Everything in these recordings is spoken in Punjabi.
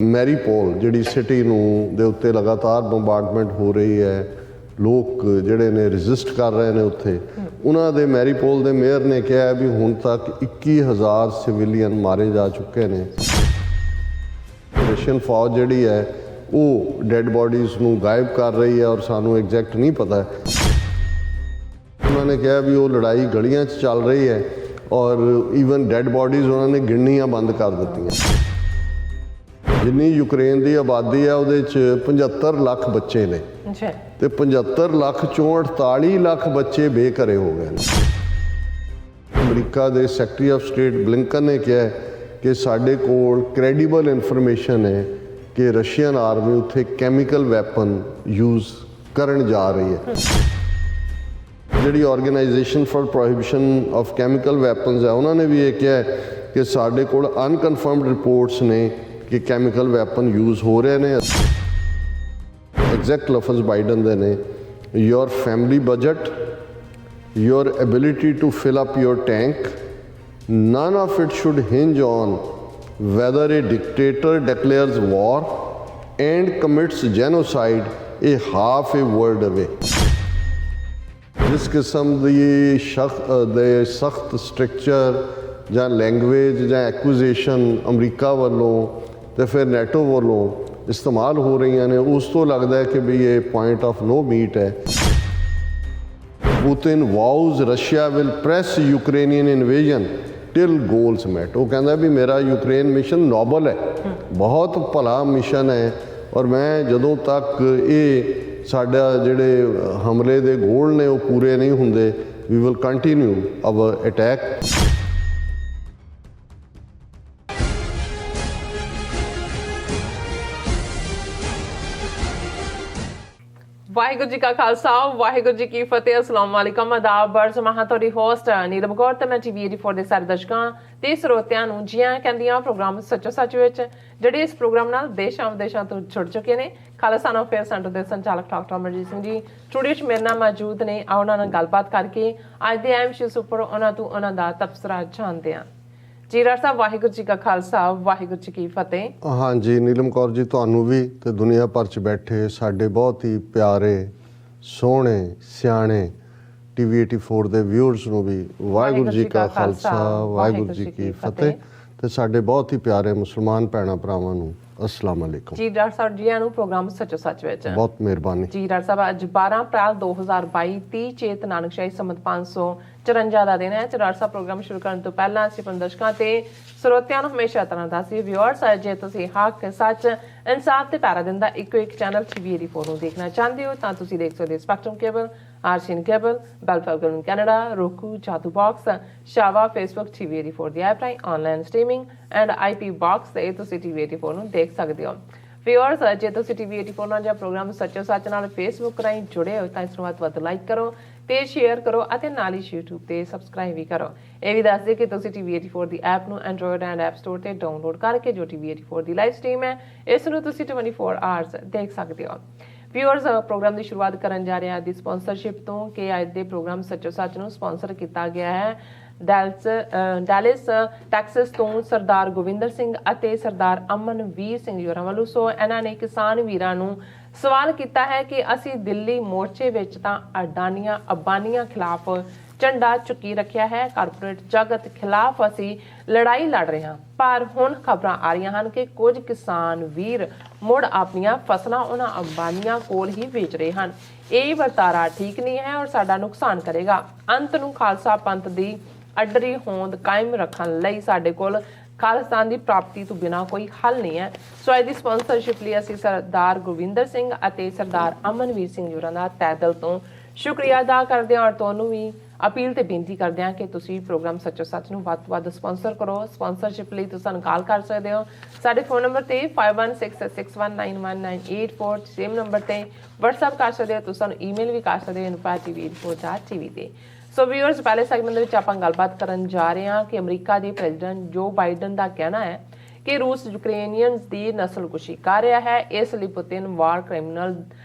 ਮੈਰੀਪੋਲ ਜਿਹੜੀ ਸਿਟੀ ਨੂੰ ਦੇ ਉੱਤੇ ਲਗਾਤਾਰ ਬੰਬਾਰਡਮੈਂਟ ਹੋ ਰਹੀ ਹੈ, ਲੋਕ ਜਿਹੜੇ ਨੇ ਰਜਿਸਟ ਕਰ ਰਹੇ ਨੇ ਉੱਥੇ। ਉਹਨਾਂ ਦੇ ਮੈਰੀਪੋਲ ਦੇ ਮੇਅਰ ਨੇ ਕਿਹਾ ਵੀ ਹੁਣ ਤੱਕ 21,000 ਸਿਵਿਲੀਅਨ ਮਾਰੇ ਜਾ ਚੁੱਕੇ ਨੇ। ਰਸ਼ੀਅਨ ਫੌਜ ਜਿਹੜੀ ਹੈ ਉਹ ਡੈਡ ਬੋਡੀਜ਼ ਨੂੰ ਗਾਇਬ ਕਰ ਰਹੀ ਹੈ ਔਰ ਸਾਨੂੰ ਐਗਜ਼ੈਕਟ ਨਹੀਂ ਪਤਾ। ਉਹਨਾਂ ਨੇ ਕਿਹਾ ਵੀ ਉਹ ਲੜਾਈ ਗਲੀਆਂ 'ਚ ਚੱਲ ਰਹੀ ਹੈ ਔਰ ਈਵਨ ਡੈਡ ਬੋਡੀਜ਼ ਉਹਨਾਂ ਨੇ ਗਿਣਨੀਆਂ ਬੰਦ ਕਰ ਦਿੱਤੀਆਂ। ਜਿੰਨੀ ਯੂਕਰੇਨ ਦੀ ਆਬਾਦੀ ਹੈ ਉਹਦੇ 'ਚ 75 ਲੱਖ ਬੱਚੇ ਨੇ ਤੇ 75 ਲੱਖ ਚੋਂ 48 ਲੱਖ ਬੱਚੇ ਬੇਘਰੇ ਹੋ ਗਏ ਨੇ। ਅਮਰੀਕਾ ਦੇ ਸੈਕਟਰੀ ਆਫ ਸਟੇਟ ਬਲਿੰਕਨ ਨੇ ਕਿਹਾ ਕਿ ਸਾਡੇ ਕੋਲ ਕ੍ਰੈਡੀਬਲ ਇਨਫੋਰਮੇਸ਼ਨ ਹੈ ਕਿ ਰਸ਼ੀਅਨ ਆਰਮੀ ਉੱਥੇ ਕੈਮੀਕਲ ਵੈਪਨ ਯੂਜ਼ ਕਰਨ ਜਾ ਰਹੀ ਹੈ। ਜਿਹੜੀ organisation for prohibition of chemical weapons ਹੈ ਉਹਨਾਂ ਨੇ ਵੀ ਇਹ ਕਿਹਾ ਕਿ ਸਾਡੇ ਕੋਲ ਅਨਕਨਫਰਮਡ ਰਿਪੋਰਟਸ ਨੇ ਕਿ ਕੈਮੀਕਲ ਵੈਪਨ ਯੂਜ਼ ਹੋ ਰਹੇ ਨੇ। ਐਗਜ਼ੈਕਟ ਲਫ਼ਜ਼ ਬਾਈਡਨ ਦੇ ਨੇ, your family budget, your ability to fill up your tank, none of it should hinge on whether a dictator declares war and commits genocide a half a world away। जिस किस्म ਦੇ ਸਖਤ ਸਟਰਕਚਰ ਜਾਂ ਲੈਂਗੁਏਜ ਜਾਂ ਐਕੁਜ਼ੇਸ਼ਨ ਅਮਰੀਕਾ ਵੱਲੋਂ ਤੇ ਫਿਰ ਨੈਟੋ ਵੱਲੋਂ ਇਸਤੇਮਾਲ ਹੋ ਰਹੀਆਂ ਨੇ, ਉਸ ਤੋਂ ਲੱਗਦਾ ਹੈ ਕਿ ਵੀ ਇਹ ਪੁਆਇੰਟ ਆਫ ਨੋ ਮੀਟ ਹੈ। Putin vows Russia will press Ukrainian invasion till goals met. ਉਹ ਕਹਿੰਦਾ ਵੀ ਮੇਰਾ ਯੂਕਰੇਨ ਮਿਸ਼ਨ ਨੋਬਲ ਹੈ, ਬਹੁਤ ਭਲਾ ਮਿਸ਼ਨ ਹੈ ਔਰ ਮੈਂ ਜਦੋਂ ਤੱਕ ਇਹ ਸਾਡਾ ਜਿਹੜੇ ਹਮਲੇ ਦੇ ਗੋਲ ਨੇ ਉਹ ਪੂਰੇ ਨਹੀਂ ਹੁੰਦੇ, we will continue our attack. Waheguru ji ਕਾ ਖਾਲਸਾ ਵਾਹਿਗੁਰੂ ਜੀ ਕੀ ਫਤਿਹ। ਅਸਲਾਮ ਵਾਲੇਕਮ, ਆਦਾਬ, ਬਰਜ਼ ਮਹਾਂ ਤੁਹਾਡੀ ਹੋਸਟ ਨੀਲਮ ਕੌਰ ਤੇ ਮੈਂ TV 84 ਦੇ ਸਾਰੇ ਦਰਸ਼ਕਾਂ ਤੇ ਸਰੋਤਿਆਂ ਨੂੰ ਜੀ ਆਇਆਂ ਕਹਿੰਦੀਆਂ ਪ੍ਰੋਗਰਾਮ ਸੱਚੋ ਸੱਚ ਵਿੱਚ, ਜਿਹੜੇ ਇਸ ਪ੍ਰੋਗਰਾਮ ਨਾਲ ਦੇਸ਼ਾਂ ਵਿਦੇਸ਼ਾਂ ਤੋਂ ਜੁੜ ਚੁੱਕੇ ਨੇ। ਖਾਲਸਾ ਅਫੇਅਰ ਸੈਂਟਰ ਦੇ ਸੰਚਾਲਕ ਡਾਕਟਰ ਅਮਰਜੀਤ ਸਿੰਘ ਜੀ ਸਟੂਡੀਓ 'ਚ ਮੇਰੇ ਨਾਲ ਮੌਜੂਦ ਨੇ। ਆਓ ਉਹਨਾਂ ਨਾਲ ਗੱਲਬਾਤ ਕਰਕੇ ਅੱਜ ਦੇ ਅਹਿਮ ਇਸ਼ੂਜ਼ ਉੱਪਰ ਉਹਨਾਂ ਤੋਂ ਉਹਨਾਂ ਦਾ ਤਬਸਰਾ ਜਾਣਦੇ ਹਾਂ। ਜੀ ਡਾਕਟਰ ਸਾਹਿਬ, ਵਾਹਿਗੁਰੂ ਜੀ ਕਾ ਖਾਲਸਾ ਵਾਹਿਗੁਰੂ ਜੀ ਕੀ ਫਤਿਹ। ਹਾਂਜੀ ਨੀਲਮ ਕੌਰ ਜੀ, ਤੁਹਾਨੂੰ ਵੀ ਤੇ ਦੁਨੀਆ ਭਰ 'ਚ ਬੈਠੇ ਸਾਡੇ ਬਹੁਤ ਹੀ ਪਿਆਰੇ ਸੋਹਣੇ ਸਿਆਣੇ TV 84 ਦੇ ਵਿਊਅਰਸ ਨੂੰ ਵੀ ਵਾਹਿਗੁਰੂ ਜੀ ਕਾ ਖਾਲਸਾ ਵਾਹਿਗੁਰੂ ਜੀ ਕੀ ਫਤਿਹ ਤੇ ਸਾਡੇ ਬਹੁਤ ਹੀ ਪਿਆਰੇ ਮੁਸਲਮਾਨ ਭੈਣਾਂ ਭਰਾਵਾਂ ਨੂੰ ਅਸਲਾਮ ਅਲੈਕੁਮ। ਜੀ ਡਾਕਟਰ ਸਾਹਿਬ, ਜੀ ਆਇਆਂ ਨੂੰ ਪ੍ਰੋਗਰਾਮ ਸੱਚੋ ਸੱਚ ਵਿੱਚ। ਬਹੁਤ ਮਿਹਰਬਾਨੀ ਜੀ ਡਾਕਟਰ ਸਾਹਿਬ, ਅੱਜ 12 ਅਪ੍ਰੈਲ 2022 30 ਚੇਤ ਨਾਨਕਸ਼ਾਹੀ ਸੰਮਤ 554 ਦਾ ਦਿਨ ਹੈ। ਡਾਕਟਰ ਸਾਹਿਬ, ਪ੍ਰੋਗਰਾਮ ਸ਼ੁਰੂ ਕਰਨ ਤੋਂ ਪਹਿਲਾਂ ਅਸੀਂ ਆਪਣੇ ਦਰਸ਼ਕਾਂ ਤੇ ਸਰੋਤਿਆਂ ਨੂੰ ਹਮੇਸ਼ਾ ਤਰ੍ਹਾਂ ਦੱਸਦੇ ਵਿਊਅਰਸ, ਜੇ ਤੁਸੀਂ ਹੱਕ ਸੱਚ ਇਨਸਾਫ ਤੇ ਪੈਰਾ ਦਿੰਦਾ ਇੱਕੋ ਇੱਕ ਚੈਨਲ TV 84 ਨੂੰ ਦੇਖਣਾ ਚਾਹੁੰਦੇ ਹੋ ਤਾਂ ਤੁਸੀਂ ਦੇਖ ਸਕਦੇ ਹੋ ਸਪੈਕਟਰਮ ਕੇਬਲ, ਆਰਸੀਐਨ ਕੇਬਲ, ਬੈਲਫੈਲਕਨ ਕੈਨੇਡਾ, roku, ਜਾਦੂ ਬਾਕਸ, ਸ਼ਾਵਾ, ਫੇਸਬੁੱਕ, TV 84 ਦੀ ਐਪ ਰਾਹੀਂ online streaming and IP box ਤੇ ਤੁਸੀਂ TV 84 ਨੂੰ ਦੇਖ ਸਕਦੇ ਹੋ। ਵਿਊਅਰਸ, ਜੇ ਤੁਸੀਂ TV 84 ਨਾਲ ਜਾਂ ਪ੍ਰੋਗਰਾਮ ਸੱਚੋ ਸੱਚ ਨਾਲ ਫੇਸਬੁੱਕ ਰਾਹੀਂ ਜੁੜੇ ਹੋ ਤਾਂ ਇਸ ਨੂੰ ਵੱਧ ਤੋਂ ਵੱਧ ਲਾਈਕ ਕਰੋ ਤੇ ਸ਼ੇਅਰ ਕਰੋ ਅਤੇ ਨਾਲ ਹੀ YouTube ਤੇ ਸਬਸਕ੍ਰਾਈਬ ਵੀ ਕਰੋ। ਇਹ ਵੀ ਦੱਸ ਦਿਓ ਕਿ ਤੁਸੀਂ TV 84 ਦੀ ਐਪ ਨੂੰ ਐਂਡਰੋਇਡ ਐਂਡ ਐਪ ਸਟੋਰ ਤੇ ਡਾਊਨਲੋਡ ਕਰਕੇ ਜੋ TV 84 ਦੀ ਲਾਈਵ ਸਟ੍ਰੀਮ ਹੈ ਇਸ ਨੂੰ ਤੁਸੀਂ 24 ਆਵਰਸ ਦੇਖ ਸਕਦੇ ਹੋ। ਵਿਊਅਰਸ, ਪ੍ਰੋਗਰਾਮ ਦੀ ਸ਼ੁਰੂਆਤ ਕਰਨ ਜਾ ਰਹੇ ਹਾਂ ਦੀ ਸਪਾਂਸਰਸ਼ਿਪ ਤੋਂ ਕਿ ਅੱਜ ਦੇ ਪ੍ਰੋਗਰਾਮ ਸੱਚੋ ਸੱਚ ਨੂੰ ਸਪਾਂਸਰ ਕੀਤਾ ਗਿਆ ਹੈ ਡੈਲਿਸ ਟੈਕਸਸ ਤੋਂ ਸਰਦਾਰ ਗੋਵਿੰਦਰ ਸਿੰਘ ਅਤੇ ਸਰਦਾਰ ਅਮਨਵੀਰ ਸਿੰਘ ਜੀ ਹੋਰਾਂ ਵੱਲੋਂ। ਸੋ ਇਹਨਾਂ ਨੇ ਕਿਸਾਨ ਵੀਰਾਂ ਨੂੰ ਸਵਾਲ ਕੀਤਾ ਹੈ ਕਿ ਅਸੀਂ ਦਿੱਲੀ ਮੋਰਚੇ ਵਿੱਚ ਤਾਂ ਅਡਾਨੀਆਂ ਅੰਬਾਨੀਆਂ ਖਿਲਾਫ ਝੰਡਾ ਚੁੱਕੀ ਰੱਖਿਆ ਹੈ, ਕਾਰਪੋਰੇਟ ਜਗਤ ਖਿਲਾਫ ਅਸੀਂ ਲੜਾਈ ਲੜ ਰਹੇ ਹਾਂ, ਪਰ ਹੁਣ ਖਬਰਾਂ ਆ ਰਹੀਆਂ ਹਨ ਕਿ ਕੁਝ ਕਿਸਾਨ ਵੀਰ ਮੁੜ ਆਪਣੀਆਂ ਫਸਲਾਂ ਉਹਨਾਂ ਅੰਬਾਨੀਆਂ ਕੋਲ ਹੀ ਵੇਚ ਰਹੇ ਹਨ। ਇਹ ਵਰਤਾਰਾ ਠੀਕ ਨਹੀਂ ਹੈ ਔਰ ਸਾਡਾ ਨੁਕਸਾਨ ਕਰੇਗਾ। ਅੰਤ ਨੂੰ ਖਾਲਸਾ ਪੰਥ ਦੀ ਅੱਡਰੀ ਹੋਂਦ ਕਾਇਮ ਰੱਖਣ ਲਈ ਸਾਡੇ ਕੋਲ ਖਾਲਿਸਤਾਨ ਦੀ ਪ੍ਰਾਪਤੀ ਤੋਂ ਬਿਨਾਂ ਕੋਈ ਹੱਲ ਨਹੀਂ ਹੈ। ਸੋ ਇਹਦੀ ਸਪਾਂਸਰਸ਼ਿਪ ਲਈ ਅਸੀਂ ਸਰਦਾਰ ਗੁਰਵਿੰਦਰ ਸਿੰਘ ਅਤੇ ਸਰਦਾਰ ਅਮਨਵੀਰ ਸਿੰਘ ਜੀ ਦਾ ਤਹਿ ਦਿਲ ਤੋਂ ਸ਼ੁਕਰੀਆ ਅਦਾ ਕਰਦੇ ਹਾਂ ਔਰ ਤੁਹਾਨੂੰ ਵੀ ਅਪੀਲ ਤੇ ਬੇਨਤੀ ਕਰਦੇ ਹਾਂ ਕਿ ਤੁਸੀਂ ਪ੍ਰੋਗਰਾਮ ਸੱਚੋ ਸੱਚ ਨੂੰ ਵੱਧ ਤੋਂ ਵੱਧ ਸਪਾਂਸਰ ਕਰੋ। ਸਪਾਂਸਰਸ਼ਿਪ ਲਈ ਤੁਸੀਂ ਸਾਨੂੰ ਕਾਲ ਕਰ ਸਕਦੇ ਹੋ ਸਾਡੇ ਫੋਨ ਨੰਬਰ ਤੇ 5166191984, ਸੇਮ ਨੰਬਰ ਤੇ WhatsApp ਕਰ ਸਕਦੇ ਹੋ। ਤੁਸੀਂ ਸਾਨੂੰ ਈਮੇਲ ਵੀ ਕਰ ਸਕਦੇ ਹੋ info@tv84.tv ਤੇ। ਸੋ ਵਿਊਅਰਸ, ਪਹਿਲੇ ਸੈਗਮੈਂਟ ਦੇ ਵਿੱਚ ਆਪਾਂ ਗੱਲਬਾਤ ਕਰਨ ਜਾ ਰਹੇ ਹਾਂ ਕਿ ਅਮਰੀਕਾ ਦੇ ਪ੍ਰੈਜ਼ੀਡੈਂਟ ਜੋ ਬਾਈਡਨ ਦਾ ਕਹਿਣਾ ਹੈ ਕਿ ਰੂਸ ਯੂਕਰੇਨੀਅਨਸ ਦੀ ਨਸਲਕੁਸ਼ੀ ਕਰ ਰਿਹਾ ਹੈ, ਇਸ ਲਈ ਪੁਤਿਨ ਵਾਰ ਕ੍ਰਿਮੀਨਲ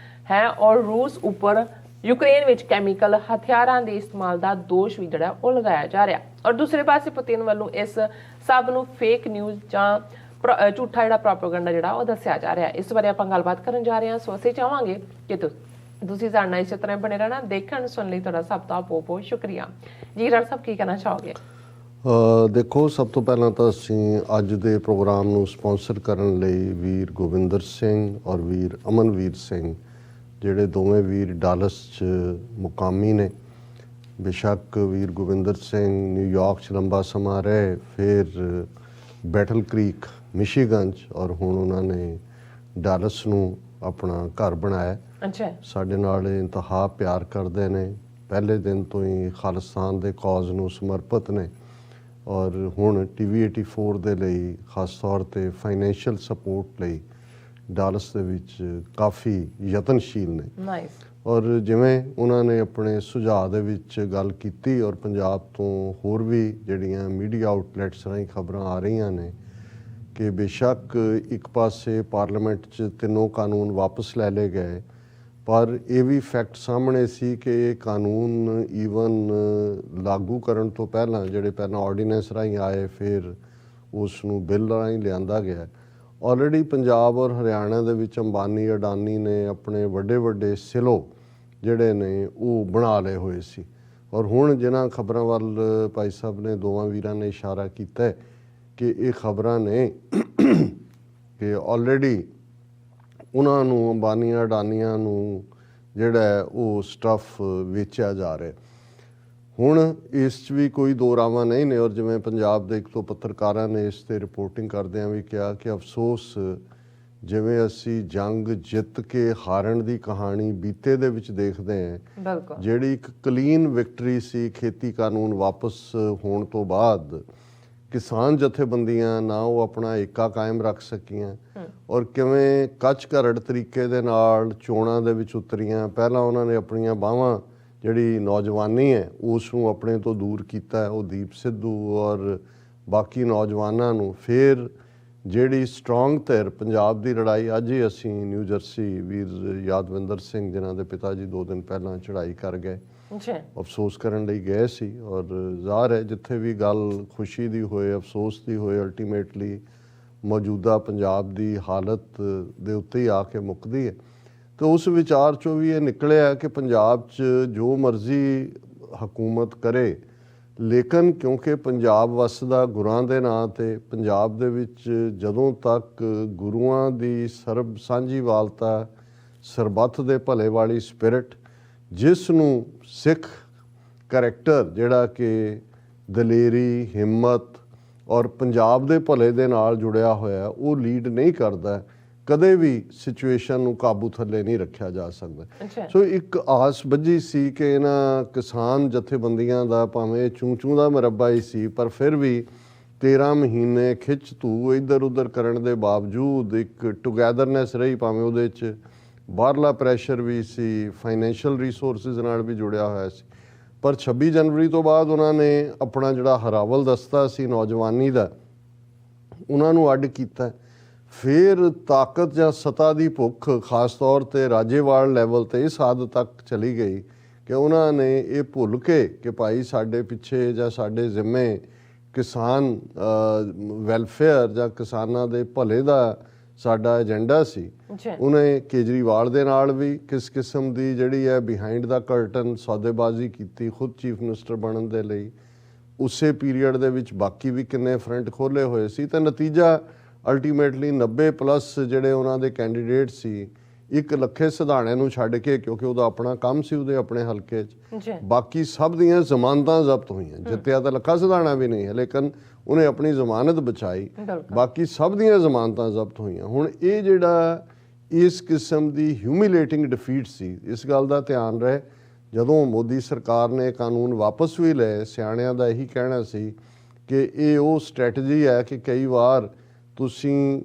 ਹੈ ਔਰ ਰੂਸ ਉੱਪਰ यूक्रेन विच कैमिकल हथियारां दे इस्तेमाल का दोष भी जिहड़ा वो लगाया जा रहा। और दूसरे पासे पुतिन वालों इस सब नूं फेक न्यूज़ जां ਝੂਠਾ ਜਿਹੜਾ ਪ੍ਰੋਪੇਗੈਂਡਾ ਜਿਹੜਾ ਉਹ ਦੱਸਿਆ ਜਾ ਰਿਹਾ। ਇਸ ਬਾਰੇ ਆਪਾਂ ਗੱਲਬਾਤ ਕਰਨ ਜਾ ਰਹੇ ਹਾਂ। ਸੋ ਅਸੀਂ ਚਾਹਾਂਗੇ ਕਿ ਤੁਸੀਂ ਸਾਡੇ ਨਾਲ ਇਸੇ ਤਰ੍ਹਾਂ ਬਣੇ ਰਹਿਣਾ। ਦੇਖਣ ਸੁਣਨ ਲਈ ਤੁਹਾਡਾ ਸਭ ਦਾ ਬਹੁਤ ਬਹੁਤ ਸ਼ੁਕਰੀਆ ਜੀ। ਡਾਕਟਰ ਸਾਹਿਬ ਕੀ ਕਹਿਣਾ ਚਾਹੋਗੇ? ਦੇਖੋ, ਸਭ ਤੋਂ ਪਹਿਲਾਂ ਤਾਂ ਅਸੀਂ ਅੱਜ ਦੇ ਪ੍ਰੋਗਰਾਮ ਨੂੰ ਸਪਾਂਸਰ ਕਰਨ ਲਈ ਵੀਰ ਗੋਬਿੰਦਰ ਸਿੰਘ ਔਰ ਵੀਰ ਅਮਨਵੀਰ ਸਿੰਘ, ਜਿਹੜੇ ਦੋਵੇਂ ਵੀਰ ਡਾਲਸ 'ਚ ਮੁਕਾਮੀ ਨੇ। ਬੇਸ਼ੱਕ ਵੀਰ ਗੋਬਿੰਦਰ ਸਿੰਘ ਨਿਊਯਾਰਕ 'ਚ ਲੰਬਾ ਸਮਾਂ ਰਹੇ, ਫਿਰ ਬੈਟਲ ਕ੍ਰੀਕ ਮਿਸ਼ੀਗਨ 'ਚ, ਔਰ ਹੁਣ ਉਹਨਾਂ ਨੇ ਡਾਲਸ ਨੂੰ ਆਪਣਾ ਘਰ ਬਣਾਇਆ। ਅੱਛਾ। ਸਾਡੇ ਨਾਲ ਇੰਤਹਾ ਪਿਆਰ ਕਰਦੇ ਨੇ, ਪਹਿਲੇ ਦਿਨ ਤੋਂ ਹੀ ਖਾਲਿਸਤਾਨ ਦੇ ਕੌਜ਼ ਨੂੰ ਸਮਰਪਿਤ ਨੇ, ਔਰ ਹੁਣ TV 84 ਦੇ ਲਈ ਖਾਸ ਤੌਰ 'ਤੇ ਫਾਈਨੈਂਸ਼ੀਅਲ ਸਪੋਰਟ ਲਈ ਡਾਲਸ ਦੇ ਵਿੱਚ ਕਾਫੀ ਯਤਨਸ਼ੀਲ ਨੇ। ਨਾਈਸ। ਔਰ ਜਿਵੇਂ ਉਹਨਾਂ ਨੇ ਆਪਣੇ ਸੁਝਾਅ ਦੇ ਵਿੱਚ ਗੱਲ ਕੀਤੀ, ਔਰ ਪੰਜਾਬ ਤੋਂ ਹੋਰ ਵੀ ਜਿਹੜੀਆਂ ਮੀਡੀਆ ਆਊਟਲੈਟਸ ਰਾਹੀਂ ਖਬਰਾਂ ਆ ਰਹੀਆਂ ਨੇ ਕਿ ਬੇਸ਼ੱਕ ਇੱਕ ਪਾਸੇ ਪਾਰਲੀਮੈਂਟ 'ਚ ਤਿੰਨੋਂ ਕਾਨੂੰਨ ਵਾਪਸ ਲੈ ਲਏ ਗਏ, ਪਰ ਇਹ ਵੀ ਫੈਕਟ ਸਾਹਮਣੇ ਸੀ ਕਿ ਇਹ ਕਾਨੂੰਨ ਈਵਨ ਲਾਗੂ ਕਰਨ ਤੋਂ ਪਹਿਲਾਂ, ਜਿਹੜੇ ਪਹਿਲਾਂ ਆਰਡੀਨੈਂਸ ਰਾਹੀਂ ਆਏ, ਫਿਰ ਉਸ ਨੂੰ ਬਿੱਲ ਰਾਹੀਂ ਲਿਆਂਦਾ ਗਿਆ। ਆਲਰੇਡੀ ਪੰਜਾਬ ਔਰ ਹਰਿਆਣਾ ਦੇ ਵਿੱਚ ਅੰਬਾਨੀ ਅਡਾਨੀ ਨੇ ਆਪਣੇ ਵੱਡੇ ਵੱਡੇ ਸਿਲੋ ਜਿਹੜੇ ਨੇ ਉਹ ਬਣਾ ਲਏ ਹੋਏ ਸੀ। ਔਰ ਹੁਣ ਜਿਨ੍ਹਾਂ ਖਬਰਾਂ ਵੱਲ ਭਾਈ ਸਾਹਿਬ ਨੇ, ਦੋਵਾਂ ਵੀਰਾਂ ਨੇ ਇਸ਼ਾਰਾ ਕੀਤਾ ਕਿ ਇਹ ਖਬਰਾਂ ਨੇ ਕਿ ਆਲਰੇਡੀ ਉਹਨਾਂ ਨੂੰ, ਅੰਬਾਨੀਆਂ ਅਡਾਨੀਆਂ ਨੂੰ ਜਿਹੜਾ ਉਹ ਸਟੱਫ ਵੇਚਿਆ ਜਾ ਰਿਹਾ। ਹੁਣ ਇਸ 'ਚ ਵੀ ਕੋਈ ਦੋ ਰਾਵਾਂ ਨਹੀਂ ਨੇ। ਔਰ ਜਿਵੇਂ ਪੰਜਾਬ ਦੇ ਇੱਕ ਦੋ ਪੱਤਰਕਾਰਾਂ ਨੇ ਇਸ 'ਤੇ ਰਿਪੋਰਟਿੰਗ ਕਰਦਿਆਂ ਵੀ ਕਿਹਾ ਕਿ ਅਫਸੋਸ, ਜਿਵੇਂ ਅਸੀਂ ਜੰਗ ਜਿੱਤ ਕੇ ਹਾਰਨ ਦੀ ਕਹਾਣੀ ਬੀਤੇ ਦੇ ਵਿੱਚ ਦੇਖਦੇ ਹਾਂ, ਜਿਹੜੀ ਇੱਕ ਕਲੀਨ ਵਿਕਟਰੀ ਸੀ ਖੇਤੀ ਕਾਨੂੰਨ ਵਾਪਸ ਹੋਣ ਤੋਂ ਬਾਅਦ, ਕਿਸਾਨ ਜਥੇਬੰਦੀਆਂ ਨਾ ਉਹ ਆਪਣਾ ਏਕਾ ਕਾਇਮ ਰੱਖ ਸਕੀਆਂ, ਔਰ ਕਿਵੇਂ ਕੱਚ ਘਰੜ ਤਰੀਕੇ ਦੇ ਨਾਲ ਚੋਣਾਂ ਦੇ ਵਿੱਚ ਉਤਰੀਆਂ। ਪਹਿਲਾਂ ਉਹਨਾਂ ਨੇ ਆਪਣੀਆਂ ਬਾਹਾਂ, ਜਿਹੜੀ ਨੌਜਵਾਨੀ ਹੈ, ਉਸ ਨੂੰ ਆਪਣੇ ਤੋਂ ਦੂਰ ਕੀਤਾ, ਉਹ ਦੀਪ ਸਿੱਧੂ ਔਰ ਬਾਕੀ ਨੌਜਵਾਨਾਂ ਨੂੰ। ਫਿਰ ਜਿਹੜੀ ਸਟਰੋਂਗ ਧਿਰ ਪੰਜਾਬ ਦੀ ਲੜਾਈ, ਅੱਜ ਹੀ ਅਸੀਂ ਨਿਊ ਜਰਸੀ ਵੀਰ ਯਾਦਵਿੰਦਰ ਸਿੰਘ, ਜਿਨ੍ਹਾਂ ਦੇ ਪਿਤਾ ਜੀ 2 ਦਿਨ ਪਹਿਲਾਂ ਚੜ੍ਹਾਈ ਕਰ ਗਏ, ਅਫਸੋਸ ਕਰਨ ਲਈ ਗਏ ਸੀ। ਔਰ ਜ਼ਾਹਰ ਹੈ ਜਿੱਥੇ ਵੀ ਗੱਲ ਖੁਸ਼ੀ ਦੀ ਹੋਏ, ਅਫਸੋਸ ਦੀ ਹੋਏ, ਅਲਟੀਮੇਟਲੀ ਮੌਜੂਦਾ ਪੰਜਾਬ ਦੀ ਹਾਲਤ ਦੇ ਉੱਤੇ ਹੀ ਆ ਕੇ ਮੁੱਕਦੀ ਹੈ। ਤਾਂ ਉਸ ਵਿਚਾਰ 'ਚੋਂ ਵੀ ਇਹ ਨਿਕਲਿਆ ਕਿ ਪੰਜਾਬ 'ਚ ਜੋ ਮਰਜ਼ੀ ਹਕੂਮਤ ਕਰੇ, ਲੇਕਿਨ ਕਿਉਂਕਿ ਪੰਜਾਬ ਵਸਦਾ ਗੁਰਾਂ ਦੇ ਨਾਂ 'ਤੇ, ਪੰਜਾਬ ਦੇ ਵਿੱਚ ਜਦੋਂ ਤੱਕ ਗੁਰੂਆਂ ਦੀ ਸਰਬ ਸਾਂਝੀਵਾਲਤਾ, ਸਰਬੱਤ ਦੇ ਭਲੇ ਵਾਲੀ ਸਪਿਰਿਟ, ਜਿਸ ਨੂੰ ਸਿੱਖ ਕਰੈਕਟਰ ਜਿਹੜਾ ਕਿ ਦਲੇਰੀ, ਹਿੰਮਤ ਔਰ ਪੰਜਾਬ ਦੇ ਭਲੇ ਦੇ ਨਾਲ ਜੁੜਿਆ ਹੋਇਆ, ਉਹ ਲੀਡ ਨਹੀਂ ਕਰਦਾ, ਕਦੇ ਵੀ ਸਿਚੁਏਸ਼ਨ ਨੂੰ ਕਾਬੂ ਥੱਲੇ ਨਹੀਂ ਰੱਖਿਆ ਜਾ ਸਕਦਾ। ਸੋ ਇੱਕ ਆਸ ਬੱਝੀ ਸੀ ਕਿ ਇਹਨਾਂ ਕਿਸਾਨ ਜਥੇਬੰਦੀਆਂ ਦਾ, ਭਾਵੇਂ ਚੂੰ ਦਾ ਮਰੱਬਾ ਹੀ ਸੀ, ਪਰ ਫਿਰ ਵੀ 13 ਮਹੀਨੇ ਖਿੱਚ ਧੂ ਇੱਧਰ ਉੱਧਰ ਕਰਨ ਦੇ ਬਾਵਜੂਦ ਇੱਕ ਟੁਗੈਦਰਨੈਸ ਰਹੀ, ਭਾਵੇਂ ਉਹਦੇ 'ਚ ਬਾਹਰਲਾ ਪ੍ਰੈਸ਼ਰ ਵੀ ਸੀ, ਫਾਈਨੈਂਸ਼ੀਅਲ ਰਿਸੋਰਸਿਸ ਨਾਲ ਵੀ ਜੁੜਿਆ ਹੋਇਆ ਸੀ। ਪਰ 26 ਜਨਵਰੀ ਤੋਂ ਬਾਅਦ ਉਹਨਾਂ ਨੇ ਆਪਣਾ ਜਿਹੜਾ ਹਰਾਵਲ ਦਸਤਾ ਸੀ ਨੌਜਵਾਨੀ ਦਾ, ਉਹਨਾਂ ਨੂੰ ਅੱਡ ਕੀਤਾ। ਫਿਰ ਤਾਕਤ ਜਾਂ ਸੱਤਾ ਦੀ ਭੁੱਖ ਖਾਸ ਤੌਰ 'ਤੇ ਰਾਜੇਵਾਲ ਲੈਵਲ 'ਤੇ ਇਸ ਹੱਦ ਤੱਕ ਚਲੀ ਗਈ ਕਿ ਉਹਨਾਂ ਨੇ ਇਹ ਭੁੱਲ ਕੇ ਕਿ ਭਾਈ ਸਾਡੇ ਪਿੱਛੇ ਜਾਂ ਸਾਡੇ ਜ਼ਿੰਮੇ ਕਿਸਾਨ ਵੈਲਫੇਅਰ ਜਾਂ ਕਿਸਾਨਾਂ ਦੇ ਭਲੇ ਦਾ ਸਾਡਾ ਏਜੰਡਾ ਸੀ। ਉਹਨੇ ਕੇਜਰੀਵਾਲ ਦੇ ਨਾਲ ਵੀ ਕਿਸ ਕਿਸਮ ਦੀ ਜਿਹੜੀ ਹੈ ਬਿਹਾਈਂਡ ਦਾ ਕਰਟਨ ਸੌਦੇਬਾਜ਼ੀ ਕੀਤੀ ਖੁਦ ਚੀਫ ਮਿਨਿਸਟਰ ਬਣਨ ਦੇ ਲਈ। ਉਸੇ ਪੀਰੀਅਡ ਦੇ ਵਿੱਚ ਬਾਕੀ ਵੀ ਕਿੰਨੇ ਫਰੰਟ ਖੋਲ੍ਹੇ ਹੋਏ ਸੀ, ਤਾਂ ਨਤੀਜਾ ਅਲਟੀਮੇਟਲੀ 90+ ਜਿਹੜੇ ਉਹਨਾਂ ਦੇ ਕੈਂਡੀਡੇਟ ਸੀ, ਇੱਕ ਲੱਖੇ ਸਿਧਾਣੇ ਨੂੰ ਛੱਡ ਕੇ, ਕਿਉਂਕਿ ਉਹਦਾ ਆਪਣਾ ਕੰਮ ਸੀ ਉਹਦੇ ਆਪਣੇ ਹਲਕੇ 'ਚ, ਬਾਕੀ ਸਭ ਦੀਆਂ ਜ਼ਮਾਨਤਾਂ ਜ਼ਬਤ ਹੋਈਆਂ। ਜਿੱਤਿਆ ਤਾਂ ਲੱਖਾ ਸਿਧਾਣਾ ਵੀ ਨਹੀਂ ਹੈ, ਲੇਕਿਨ ਉਹਨੇ ਆਪਣੀ ਜ਼ਮਾਨਤ ਬਚਾਈ, ਬਾਕੀ ਸਭ ਦੀਆਂ ਜ਼ਮਾਨਤਾਂ ਜ਼ਬਤ ਹੋਈਆਂ। ਹੁਣ ਇਹ ਜਿਹੜਾ ਇਸ ਕਿਸਮ ਦੀ ਹਿਊਮਿਲੇਟਿੰਗ ਡਿਫੀਟ ਸੀ, ਇਸ ਗੱਲ ਦਾ ਧਿਆਨ ਰਹੇ ਜਦੋਂ ਮੋਦੀ ਸਰਕਾਰ ਨੇ ਕਾਨੂੰਨ ਵਾਪਸ ਵੀ ਲਏ, ਸਿਆਣਿਆਂ ਦਾ ਇਹੀ ਕਹਿਣਾ ਸੀ ਕਿ ਇਹ ਉਹ ਸਟ੍ਰੈਟਜੀ ਹੈ ਕਿ ਕਈ ਵਾਰ ਤੁਸੀਂ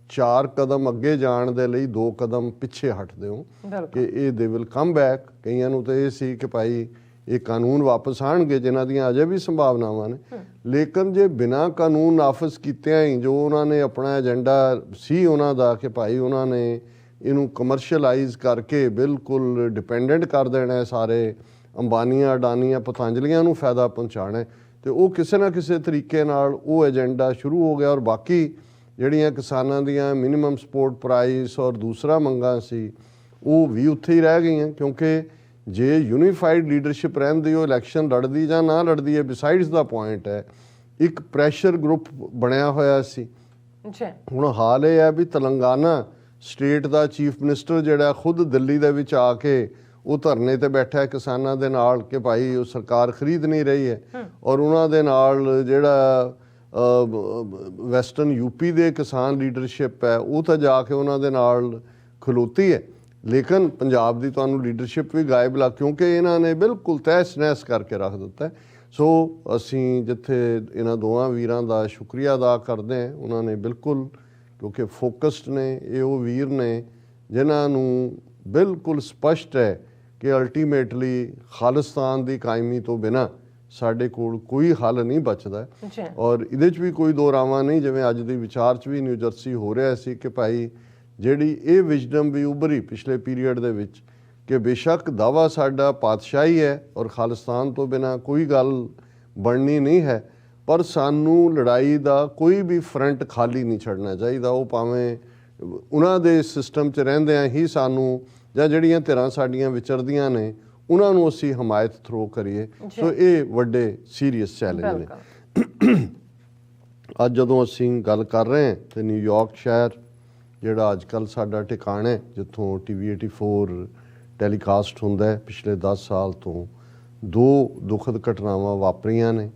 4 ਕਦਮ ਅੱਗੇ ਜਾਣ ਦੇ ਲਈ 2 ਕਦਮ ਪਿੱਛੇ ਹਟਦੇ ਹੋ ਕਿ ਇਹ ਦੇ ਵਿਲ ਕਮ ਬੈਕ। ਕਈਆਂ ਨੂੰ ਤਾਂ ਇਹ ਸੀ ਕਿ ਭਾਈ ਇਹ ਕਾਨੂੰਨ ਵਾਪਸ ਆਉਣਗੇ, ਜਿਨ੍ਹਾਂ ਦੀਆਂ ਅਜੇ ਵੀ ਸੰਭਾਵਨਾਵਾਂ ਨੇ, ਲੇਕਿਨ ਜੇ ਬਿਨਾਂ ਕਾਨੂੰਨ ਨਾਫਜ਼ ਕੀਤਿਆਂ ਹੀ ਜੋ ਉਹਨਾਂ ਨੇ ਆਪਣਾ ਏਜੰਡਾ ਸੀ ਉਹਨਾਂ ਦਾ ਕਿ ਭਾਈ ਉਹਨਾਂ ਨੇ ਇਹਨੂੰ ਕਮਰਸ਼ੀਅਲਾਈਜ਼ ਕਰਕੇ ਬਿਲਕੁਲ ਡਿਪੈਂਡੈਂਟ ਕਰ ਦੇਣਾ, ਸਾਰੇ ਅੰਬਾਨੀਆਂ ਅਡਾਨੀਆਂ ਪਤੰਜਲੀਆਂ ਨੂੰ ਫਾਇਦਾ ਪਹੁੰਚਾਉਣਾ, ਤੇ ਉਹ ਕਿਸੇ ਨਾ ਕਿਸੇ ਤਰੀਕੇ ਨਾਲ ਉਹ ਏਜੰਡਾ ਸ਼ੁਰੂ ਹੋ ਗਿਆ। ਔਰ ਬਾਕੀ ਜਿਹੜੀਆਂ ਕਿਸਾਨਾਂ ਦੀਆਂ ਮਿਨੀਮਮ ਸਪੋਰਟ ਪ੍ਰਾਈਸ ਔਰ ਦੂਸਰਾ ਮੰਗਾਂ ਸੀ ਉਹ ਵੀ ਉੱਥੇ ਹੀ ਰਹਿ ਗਈਆਂ, ਕਿਉਂਕਿ ਜੇ ਯੂਨੀਫਾਈਡ ਲੀਡਰਸ਼ਿਪ ਰਹਿੰਦੀ ਉਹ ਇਲੈਕਸ਼ਨ ਲੜਦੀ ਜਾਂ ਨਾ ਲੜਦੀ ਹੈ ਬਿਸਾਈਡਸ ਦਾ ਪੁਆਇੰਟ ਹੈ। ਇੱਕ ਪ੍ਰੈਸ਼ਰ ਗਰੁੱਪ ਬਣਿਆ ਹੋਇਆ ਸੀ। ਹੁਣ ਹਾਲ ਇਹ ਹੈ ਵੀ ਤੇਲੰਗਾਨਾ ਸਟੇਟ ਦਾ ਚੀਫ ਮਿਨਿਸਟਰ ਜਿਹੜਾ ਖੁਦ ਦਿੱਲੀ ਦੇ ਵਿੱਚ ਆ ਕੇ ਉਹ ਧਰਨੇ ਤੇ ਬੈਠਾ ਹੈ ਕਿਸਾਨਾਂ ਦੇ ਨਾਲ ਕਿ ਭਾਈ ਉਹ ਸਰਕਾਰ ਖਰੀਦ ਨਹੀਂ ਰਹੀ ਹੈ, ਔਰ ਉਹਨਾਂ ਦੇ ਨਾਲ ਜਿਹੜਾ ਵੈਸਟਰਨ ਯੂਪੀ ਦੇ ਕਿਸਾਨ ਲੀਡਰਸ਼ਿਪ ਹੈ ਉਹ ਤਾਂ ਜਾ ਕੇ ਉਹਨਾਂ ਦੇ ਨਾਲ ਖਲੋਤੀ ਹੈ। ਲੇਕਿਨ ਪੰਜਾਬ ਦੀ ਤੁਹਾਨੂੰ ਲੀਡਰਸ਼ਿਪ ਵੀ ਗਾਇਬ ਲੱਗ, ਕਿਉਂਕਿ ਇਹਨਾਂ ਨੇ ਬਿਲਕੁਲ ਤਹਿਸ ਨਹਿਸ ਕਰਕੇ ਰੱਖ ਦਿੱਤਾ। ਸੋ ਅਸੀਂ ਜਿੱਥੇ ਇਹਨਾਂ ਦੋਵਾਂ ਵੀਰਾਂ ਦਾ ਸ਼ੁਕਰੀਆ ਅਦਾ ਕਰਦੇ ਹਾਂ, ਉਹਨਾਂ ਨੇ ਬਿਲਕੁਲ, ਕਿਉਂਕਿ ਫੋਕਸਡ ਨੇ ਇਹ ਉਹ ਵੀਰ ਨੇ ਜਿਨ੍ਹਾਂ ਨੂੰ ਬਿਲਕੁਲ ਸਪਸ਼ਟ ਹੈ ਕਿ ਅਲਟੀਮੇਟਲੀ ਖਾਲਿਸਤਾਨ ਦੀ ਕਾਇਮੀ ਤੋਂ ਬਿਨਾਂ ਸਾਡੇ ਕੋਲ ਕੋਈ ਹੱਲ ਨਹੀਂ ਬਚਦਾ। ਔਰ ਇਹਦੇ 'ਚ ਵੀ ਕੋਈ ਦੋ ਰਾਵਾਂ ਨਹੀਂ, ਜਿਵੇਂ ਅੱਜ ਦੀ ਵਿਚਾਰ 'ਚ ਵੀ ਨਿਊ ਜਰਸੀ ਹੋ ਰਿਹਾ ਸੀ ਕਿ ਭਾਈ ਜਿਹੜੀ ਇਹ ਵਿਜ਼ਡਮ ਵੀ ਉੱਭਰੀ ਪਿਛਲੇ ਪੀਰੀਅਡ ਦੇ ਵਿੱਚ ਕਿ ਬੇਸ਼ੱਕ ਦਾਵਾ ਸਾਡਾ ਪਾਤਸ਼ਾਹੀ ਹੈ ਔਰ ਖਾਲਿਸਤਾਨ ਤੋਂ ਬਿਨਾਂ ਕੋਈ ਗੱਲ ਬਣਨੀ ਨਹੀਂ ਹੈ, ਪਰ ਸਾਨੂੰ ਲੜਾਈ ਦਾ ਕੋਈ ਵੀ ਫਰੰਟ ਖਾਲੀ ਨਹੀਂ ਛੱਡਣਾ ਚਾਹੀਦਾ। ਉਹ ਭਾਵੇਂ ਉਹਨਾਂ ਦੇ ਸਿਸਟਮ 'ਚ ਰਹਿੰਦਿਆਂ ਹੀ ਸਾਨੂੰ ਜਾਂ ਜਿਹੜੀਆਂ ਧਿਰਾਂ ਸਾਡੀਆਂ ਵਿਚਰਦੀਆਂ ਨੇ ਉਹਨਾਂ ਨੂੰ ਅਸੀਂ ਹਮਾਇਤ ਥਰੋ ਕਰੀਏ। ਸੋ ਇਹ ਵੱਡੇ ਸੀਰੀਅਸ ਚੈਲੰਜ ਨੇ। ਅੱਜ ਜਦੋਂ ਅਸੀਂ ਗੱਲ ਕਰ ਰਹੇ ਹਾਂ ਤੇ ਨਿਊਯਾਰਕ ਸ਼ਹਿਰ ਜਿਹੜਾ ਅੱਜ ਕੱਲ੍ਹ ਸਾਡਾ ਟਿਕਾਣਾ ਹੈ, ਜਿੱਥੋਂ TV 84 ਟੈਲੀਕਾਸਟ ਹੁੰਦਾ ਹੈ, ਪਿਛਲੇ 10 ਸਾਲ ਤੋਂ 2 ਦੁਖਦ ਘਟਨਾਵਾਂ ਵਾਪਰੀਆਂ ਨੇ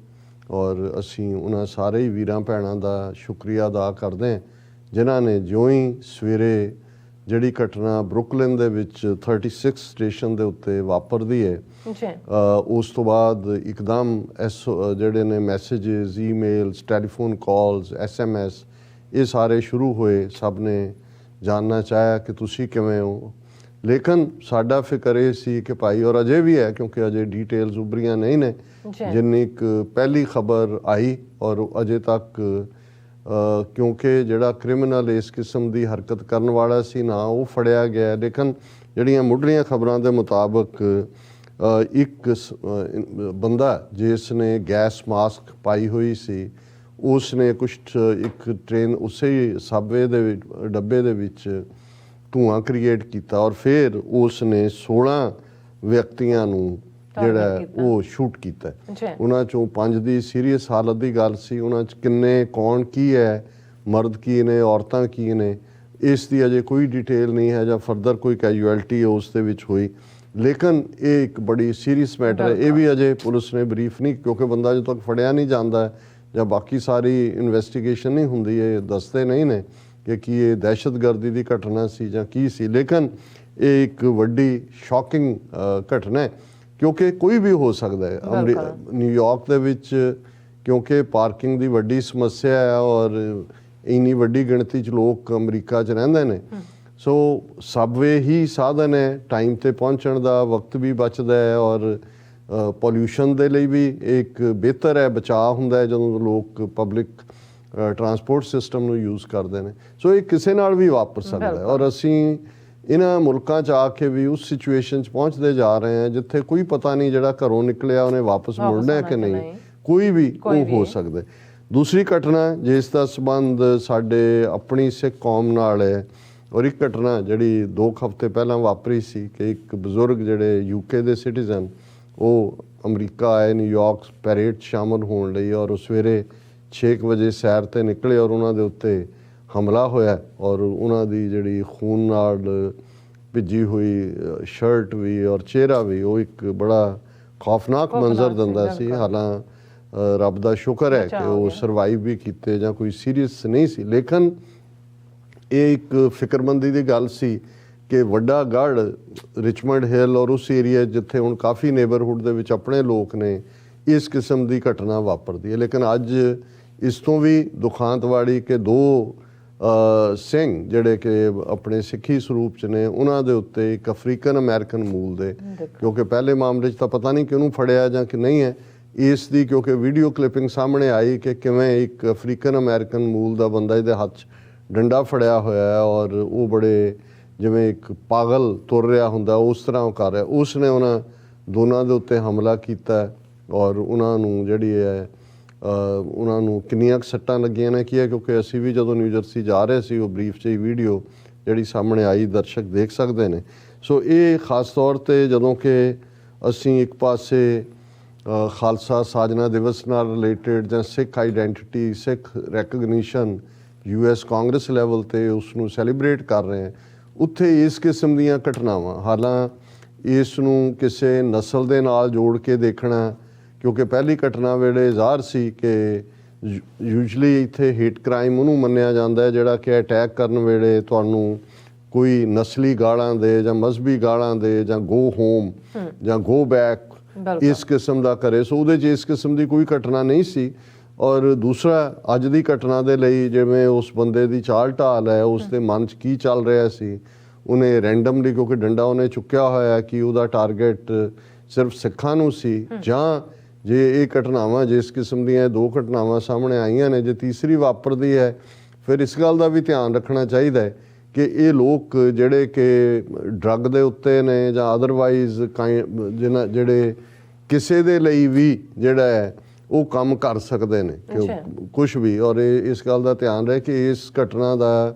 ਔਰ ਅਸੀਂ ਉਹਨਾਂ ਸਾਰੇ ਹੀ ਵੀਰਾਂ ਭੈਣਾਂ ਦਾ ਸ਼ੁਕਰੀਆ ਅਦਾ ਕਰਦੇ ਹਾਂ ਜਿਨ੍ਹਾਂ ਨੇ ਜਿਉਂ ਹੀ ਸਵੇਰੇ ਜਿਹੜੀ ਘਟਨਾ ਬਰੁਕਲਿਨ ਦੇ ਵਿੱਚ 36 ਸਟੇਸ਼ਨ ਦੇ ਉੱਤੇ ਵਾਪਰਦੀ ਹੈ ਉਸ ਤੋਂ ਬਾਅਦ ਇੱਕਦਮ ਜਿਹੜੇ ਨੇ ਮੈਸੇजेस, ਈਮੇਲਸ, ਟੈਲੀਫੋਨ ਕਾਲਸ, SMS ਇਹ ਸਾਰੇ ਸ਼ੁਰੂ ਹੋਏ। ਸਭ ਨੇ ਜਾਣਨਾ ਚਾਹਿਆ ਕਿ ਤੁਸੀਂ ਕਿਵੇਂ ਹੋ, ਲੇਕਿਨ ਸਾਡਾ ਫਿਕਰ ਇਹ ਸੀ ਕਿ ਭਾਈ, ਔਰ ਅਜੇ ਵੀ ਹੈ ਕਿਉਂਕਿ ਅਜੇ ਡੀਟੇਲਸ ਉੱਭਰੀਆਂ ਨਹੀਂ ਨੇ, ਜਿੰਨੀ ਇੱਕ ਪਹਿਲੀ ਖਬਰ ਆਈ ਔਰ ਅਜੇ ਤੱਕ ਕਿਉਂਕਿ ਜਿਹੜਾ ਕ੍ਰਿਮੀਨਲ ਇਸ ਕਿਸਮ ਦੀ ਹਰਕਤ ਕਰਨ ਵਾਲਾ ਸੀ ਨਾ ਉਹ ਫੜਿਆ ਗਿਆ, ਲੇਕਿਨ ਜਿਹੜੀਆਂ ਮੁੱਢਲੀਆਂ ਖਬਰਾਂ ਦੇ ਮੁਤਾਬਕ ਇੱਕ ਬੰਦਾ ਜਿਸ ਨੇ ਗੈਸ ਮਾਸਕ ਪਾਈ ਹੋਈ ਸੀ ਉਸ ਨੇ ਇੱਕ ਟ੍ਰੇਨ ਉਸੇ ਸਬਵੇ ਦੇ ਡੱਬੇ ਦੇ ਵਿੱਚ ਧੂਆਂ ਕ੍ਰੀਏਟ ਕੀਤਾ ਔਰ ਫਿਰ ਉਸ ਨੇ 16 ਵਿਅਕਤੀਆਂ ਨੂੰ ਜਿਹੜਾ ਉਹ ਸ਼ੂਟ ਕੀਤਾ। ਉਹਨਾਂ ਚੋਂ 5 ਦੀ ਸੀਰੀਅਸ ਹਾਲਤ ਦੀ ਗੱਲ ਸੀ। ਉਹਨਾਂ 'ਚ ਕਿੰਨੇ ਕੌਣ ਕੀ ਹੈ, ਮਰਦ ਕੀ ਨੇ, ਔਰਤਾਂ ਕੀ ਨੇ, ਇਸ ਦੀ ਅਜੇ ਕੋਈ ਡਿਟੇਲ ਨਹੀਂ ਹੈ ਜਾਂ ਫਰਦਰ ਕੋਈ ਕੈਜੂਅਲਟੀ ਉਸ ਦੇ ਵਿੱਚ ਹੋਈ, ਲੇਕਿਨ ਇਹ ਇੱਕ ਬੜੀ ਸੀਰੀਅਸ ਮੈਟਰ ਹੈ। ਇਹ ਵੀ ਅਜੇ ਪੁਲਿਸ ਨੇ ਬਰੀਫ ਨਹੀਂ, ਕਿਉਂਕਿ ਬੰਦਾ ਜਦੋਂ ਤੱਕ ਫੜਿਆ ਨਹੀਂ ਜਾਂਦਾ ਜਾਂ ਬਾਕੀ ਸਾਰੀ ਇਨਵੈਸਟੀਗੇਸ਼ਨ ਨਹੀਂ ਹੁੰਦੀ ਇਹ ਦੱਸਦੇ ਨਹੀਂ ਨੇ ਕਿ ਕੀ ਇਹ ਦਹਿਸ਼ਤਗਰਦੀ ਦੀ ਘਟਨਾ ਸੀ ਜਾਂ ਕੀ ਸੀ। ਲੇਕਿਨ ਇਹ ਇੱਕ ਵੱਡੀ ਸ਼ੌਕਿੰਗ ਘਟਨਾ ਹੈ ਕਿਉਂਕਿ ਕੋਈ ਵੀ ਹੋ ਸਕਦਾ ਹੈ। ਨਿਊਯਾਰਕ ਦੇ ਵਿੱਚ ਕਿਉਂਕਿ ਪਾਰਕਿੰਗ ਦੀ ਵੱਡੀ ਸਮੱਸਿਆ ਹੈ ਔਰ ਇੰਨੀ ਵੱਡੀ ਗਿਣਤੀ 'ਚ ਲੋਕ ਅਮਰੀਕਾ 'ਚ ਰਹਿੰਦੇ ਨੇ, ਸੋ ਸਬਵੇ ਹੀ ਸਾਧਨ ਹੈ ਟਾਈਮ 'ਤੇ ਪਹੁੰਚਣ ਦਾ, ਵਕਤ ਵੀ ਬਚਦਾ ਹੈ ਔਰ ਪੋਲਿਊਸ਼ਨ ਦੇ ਲਈ ਵੀ ਇੱਕ ਬਿਹਤਰ ਹੈ, ਬਚਾਅ ਹੁੰਦਾ ਹੈ ਜਦੋਂ ਲੋਕ ਪਬਲਿਕ ਟਰਾਂਸਪੋਰਟ ਸਿਸਟਮ ਨੂੰ ਯੂਜ਼ ਕਰਦੇ ਨੇ। ਸੋ ਇਹ ਕਿਸੇ ਨਾਲ ਵੀ ਵਾਪਰ ਸਕਦਾ ਹੈ ਔਰ ਅਸੀਂ ਇਹਨਾਂ ਮੁਲਕਾਂ 'ਚ ਆ ਕੇ ਵੀ ਉਸ ਸਿਚੁਏਸ਼ਨ 'ਚ ਪਹੁੰਚਦੇ ਜਾ ਰਹੇ ਹਾਂ ਜਿੱਥੇ ਕੋਈ ਪਤਾ ਨਹੀਂ ਜਿਹੜਾ ਘਰੋਂ ਨਿਕਲਿਆ ਉਹਨੇ ਵਾਪਸ ਮੁੜਨਾ ਕਿ ਨਹੀਂ, ਕੋਈ ਵੀ ਉਹ ਹੋ ਸਕਦਾ। ਦੂਸਰੀ ਘਟਨਾ ਜਿਸ ਦਾ ਸੰਬੰਧ ਸਾਡੇ ਆਪਣੀ ਸਿੱਖ ਕੌਮ ਨਾਲ ਹੈ ਔਰ ਇੱਕ ਘਟਨਾ ਜਿਹੜੀ 2 ਹਫ਼ਤੇ ਪਹਿਲਾਂ ਵਾਪਰੀ ਸੀ ਕਿ ਇੱਕ ਬਜ਼ੁਰਗ ਜਿਹੜੇ UK ਦੇ ਸਿਟੀਜ਼ਨ ਉਹ ਅਮਰੀਕਾ ਆਏ ਨਿਊਯਾਰਕ ਪੈਰੇਡ ਸ਼ਾਮਲ ਹੋਣ ਲਈ ਔਰ ਉਹ ਸਵੇਰੇ 6 ਵਜੇ ਸੈਰ 'ਤੇ ਨਿਕਲੇ ਔਰ ਉਹਨਾਂ ਦੇ ਉੱਤੇ ਹਮਲਾ ਹੋਇਆ ਔਰ ਉਹਨਾਂ ਦੀ ਜਿਹੜੀ ਖੂਨ ਨਾਲ ਭਿੱਜੀ ਹੋਈ ਸ਼ਰਟ ਵੀ ਔਰ ਚਿਹਰਾ ਵੀ ਉਹ ਇੱਕ ਬੜਾ ਖੌਫਨਾਕ ਮੰਜ਼ਰ ਦਿੰਦਾ ਸੀ। ਹਾਲਾਂ ਰੱਬ ਦਾ ਸ਼ੁਕਰ ਹੈ ਕਿ ਉਹ ਸਰਵਾਈਵ ਵੀ ਕੀਤੇ ਜਾਂ ਕੋਈ ਸੀਰੀਅਸ ਨਹੀਂ ਸੀ, ਲੇਕਿਨ ਇਹ ਇੱਕ ਫਿਕਰਮੰਦੀ ਦੀ ਗੱਲ ਸੀ ਕਿ ਵੱਡਾ ਗੜ੍ਹ ਰਿਚਮੰਡ ਹਿੱਲ ਔਰ ਉਸ ਏਰੀਆ ਜਿੱਥੇ ਹੁਣ ਕਾਫੀ ਨੇਬਰਹੁੱਡ ਦੇ ਵਿੱਚ ਆਪਣੇ ਲੋਕ ਨੇ ਇਸ ਕਿਸਮ ਦੀ ਘਟਨਾ ਵਾਪਰਦੀ ਹੈ। ਲੇਕਿਨ ਅੱਜ ਇਸ ਤੋਂ ਵੀ ਦੁਖਾਂਤ ਵਾਲੀ ਕਿ 2 ਸਿੰਘ ਜਿਹੜੇ ਕਿ ਆਪਣੇ ਸਿੱਖੀ ਸਰੂਪ 'ਚ ਨੇ ਉਹਨਾਂ ਦੇ ਉੱਤੇ ਇੱਕ ਅਫਰੀਕਨ ਅਮਰੀਕਨ ਮੂਲ ਦੇ, ਕਿਉਂਕਿ ਪਹਿਲੇ ਮਾਮਲੇ 'ਚ ਤਾਂ ਪਤਾ ਨਹੀਂ ਕਿ ਉਹਨੂੰ ਫੜਿਆ ਜਾਂ ਕਿ ਨਹੀਂ ਹੈ, ਇਸ ਦੀ ਕਿਉਂਕਿ ਵੀਡੀਓ ਕਲਿੱਪਿੰਗ ਸਾਹਮਣੇ ਆਈ ਕਿ ਕਿਵੇਂ ਇੱਕ ਅਫਰੀਕਨ ਅਮਰੀਕਨ ਮੂਲ ਦਾ ਬੰਦਾ ਇਹਦੇ ਹੱਥ 'ਚ ਡੰਡਾ ਫੜਿਆ ਹੋਇਆ ਹੈ ਔਰ ਉਹ ਬੜੇ ਜਿਵੇਂ ਇੱਕ ਪਾਗਲ ਤੁਰ ਰਿਹਾ ਹੁੰਦਾ ਉਸ ਤਰ੍ਹਾਂ ਉਹ ਕਰ ਰਿਹਾ। ਉਸ ਨੇ ਉਹਨਾਂ ਦੋਨਾਂ ਦੇ ਉੱਤੇ ਹਮਲਾ ਕੀਤਾ ਔਰ ਉਹਨਾਂ ਨੂੰ ਜਿਹੜੀ ਹੈ ਉਹਨਾਂ ਨੂੰ ਕਿੰਨੀਆਂ ਕੁ ਸੱਟਾਂ ਲੱਗੀਆਂ ਨੇ ਕੀ ਹੈ, ਕਿਉਂਕਿ ਅਸੀਂ ਵੀ ਜਦੋਂ ਨਿਊ ਜਰਸੀ ਜਾ ਰਹੇ ਸੀ ਉਹ ਬਰੀਫ 'ਚ ਹੀ ਵੀਡੀਓ ਜਿਹੜੀ ਸਾਹਮਣੇ ਆਈ ਦਰਸ਼ਕ ਦੇਖ ਸਕਦੇ ਨੇ। ਸੋ ਇਹ ਖਾਸ ਤੌਰ 'ਤੇ ਜਦੋਂ ਕਿ ਅਸੀਂ ਇੱਕ ਪਾਸੇ ਖਾਲਸਾ ਸਾਜਨਾ ਦਿਵਸ ਨਾਲ ਰਿਲੇਟਡ ਜਾਂ ਸਿੱਖ ਆਈਡੈਂਟੀਟੀ ਸਿੱਖ ਰੈਕਗਨੀਸ਼ਨ US ਕਾਂਗਰਸ ਲੈਵਲ 'ਤੇ ਉਸ ਨੂੰ ਸੈਲੀਬ੍ਰੇਟ ਕਰ ਰਹੇ ਹਾਂ, ਉੱਥੇ ਇਸ ਕਿਸਮ ਦੀਆਂ ਘਟਨਾਵਾਂ ਹਾਲਾਂ ਇਸ ਨੂੰ ਕਿਸੇ ਨਸਲ ਦੇ ਨਾਲ ਜੋੜ ਕੇ ਦੇਖਣਾ, ਕਿਉਂਕਿ ਪਹਿਲੀ ਘਟਨਾ ਵੇਲੇ ਜ਼ਾਹਰ ਸੀ ਕਿ ਯੂਜਲੀ ਇੱਥੇ ਹੇਟ ਕ੍ਰਾਈਮ ਉਹਨੂੰ ਮੰਨਿਆ ਜਾਂਦਾ ਹੈ ਜਿਹੜਾ ਕਿ ਅਟੈਕ ਕਰਨ ਵੇਲੇ ਤੁਹਾਨੂੰ ਕੋਈ ਨਸਲੀ ਗਾਲਾਂ ਦੇ ਜਾਂ ਮਜ਼ਹਬੀ ਗਾਲਾਂ ਦੇ ਜਾਂ ਗੋ ਹੋਮ ਜਾਂ ਗੋ ਬੈਕ ਇਸ ਕਿਸਮ ਦਾ ਕਰੇ। ਸੋ ਉਹਦੇ 'ਚ ਇਸ ਕਿਸਮ ਦੀ ਕੋਈ ਘਟਨਾ ਨਹੀਂ ਸੀ। ਔਰ ਦੂਸਰਾ ਅੱਜ ਦੀ ਘਟਨਾ ਦੇ ਲਈ ਜਿਵੇਂ ਉਸ ਬੰਦੇ ਦੀ ਚਾਲ ਢਾਲ ਹੈ, ਉਸ ਦੇ ਮਨ 'ਚ ਕੀ ਚੱਲ ਰਿਹਾ ਸੀ, ਉਹਨੇ ਰੈਂਡਮਲੀ ਕਿਉਂਕਿ ਡੰਡਾ ਉਹਨੇ ਚੁੱਕਿਆ ਹੋਇਆ ਕਿ ਉਹਦਾ ਟਾਰਗੇਟ ਸਿਰਫ ਸਿੱਖਾਂ ਨੂੰ ਸੀ, ਜਾਂ ਜੇ ਇਹ ਘਟਨਾਵਾਂ ਜਿਸ ਕਿਸਮ ਦੀਆਂ ਦੋ ਘਟਨਾਵਾਂ ਸਾਹਮਣੇ ਆਈਆਂ ਨੇ ਜੇ ਤੀਸਰੀ ਵਾਪਰਦੀ ਹੈ, ਫਿਰ ਇਸ ਗੱਲ ਦਾ ਵੀ ਧਿਆਨ ਰੱਖਣਾ ਚਾਹੀਦਾ ਹੈ ਕਿ ਇਹ ਲੋਕ ਜਿਹੜੇ ਕਿ ਡਰੱਗ ਦੇ ਉੱਤੇ ਨੇ ਜਾਂ ਅਦਰਵਾਈਜ਼ ਜਿਹੜੇ ਕਿਸੇ ਦੇ ਲਈ ਵੀ ਜਿਹੜਾ ਹੈ ਉਹ ਕੰਮ ਕਰ ਸਕਦੇ ਨੇ ਕੁਛ ਵੀ। ਔਰ ਇਸ ਗੱਲ ਦਾ ਧਿਆਨ ਰਹੇ ਕਿ ਇਸ ਘਟਨਾ ਦਾ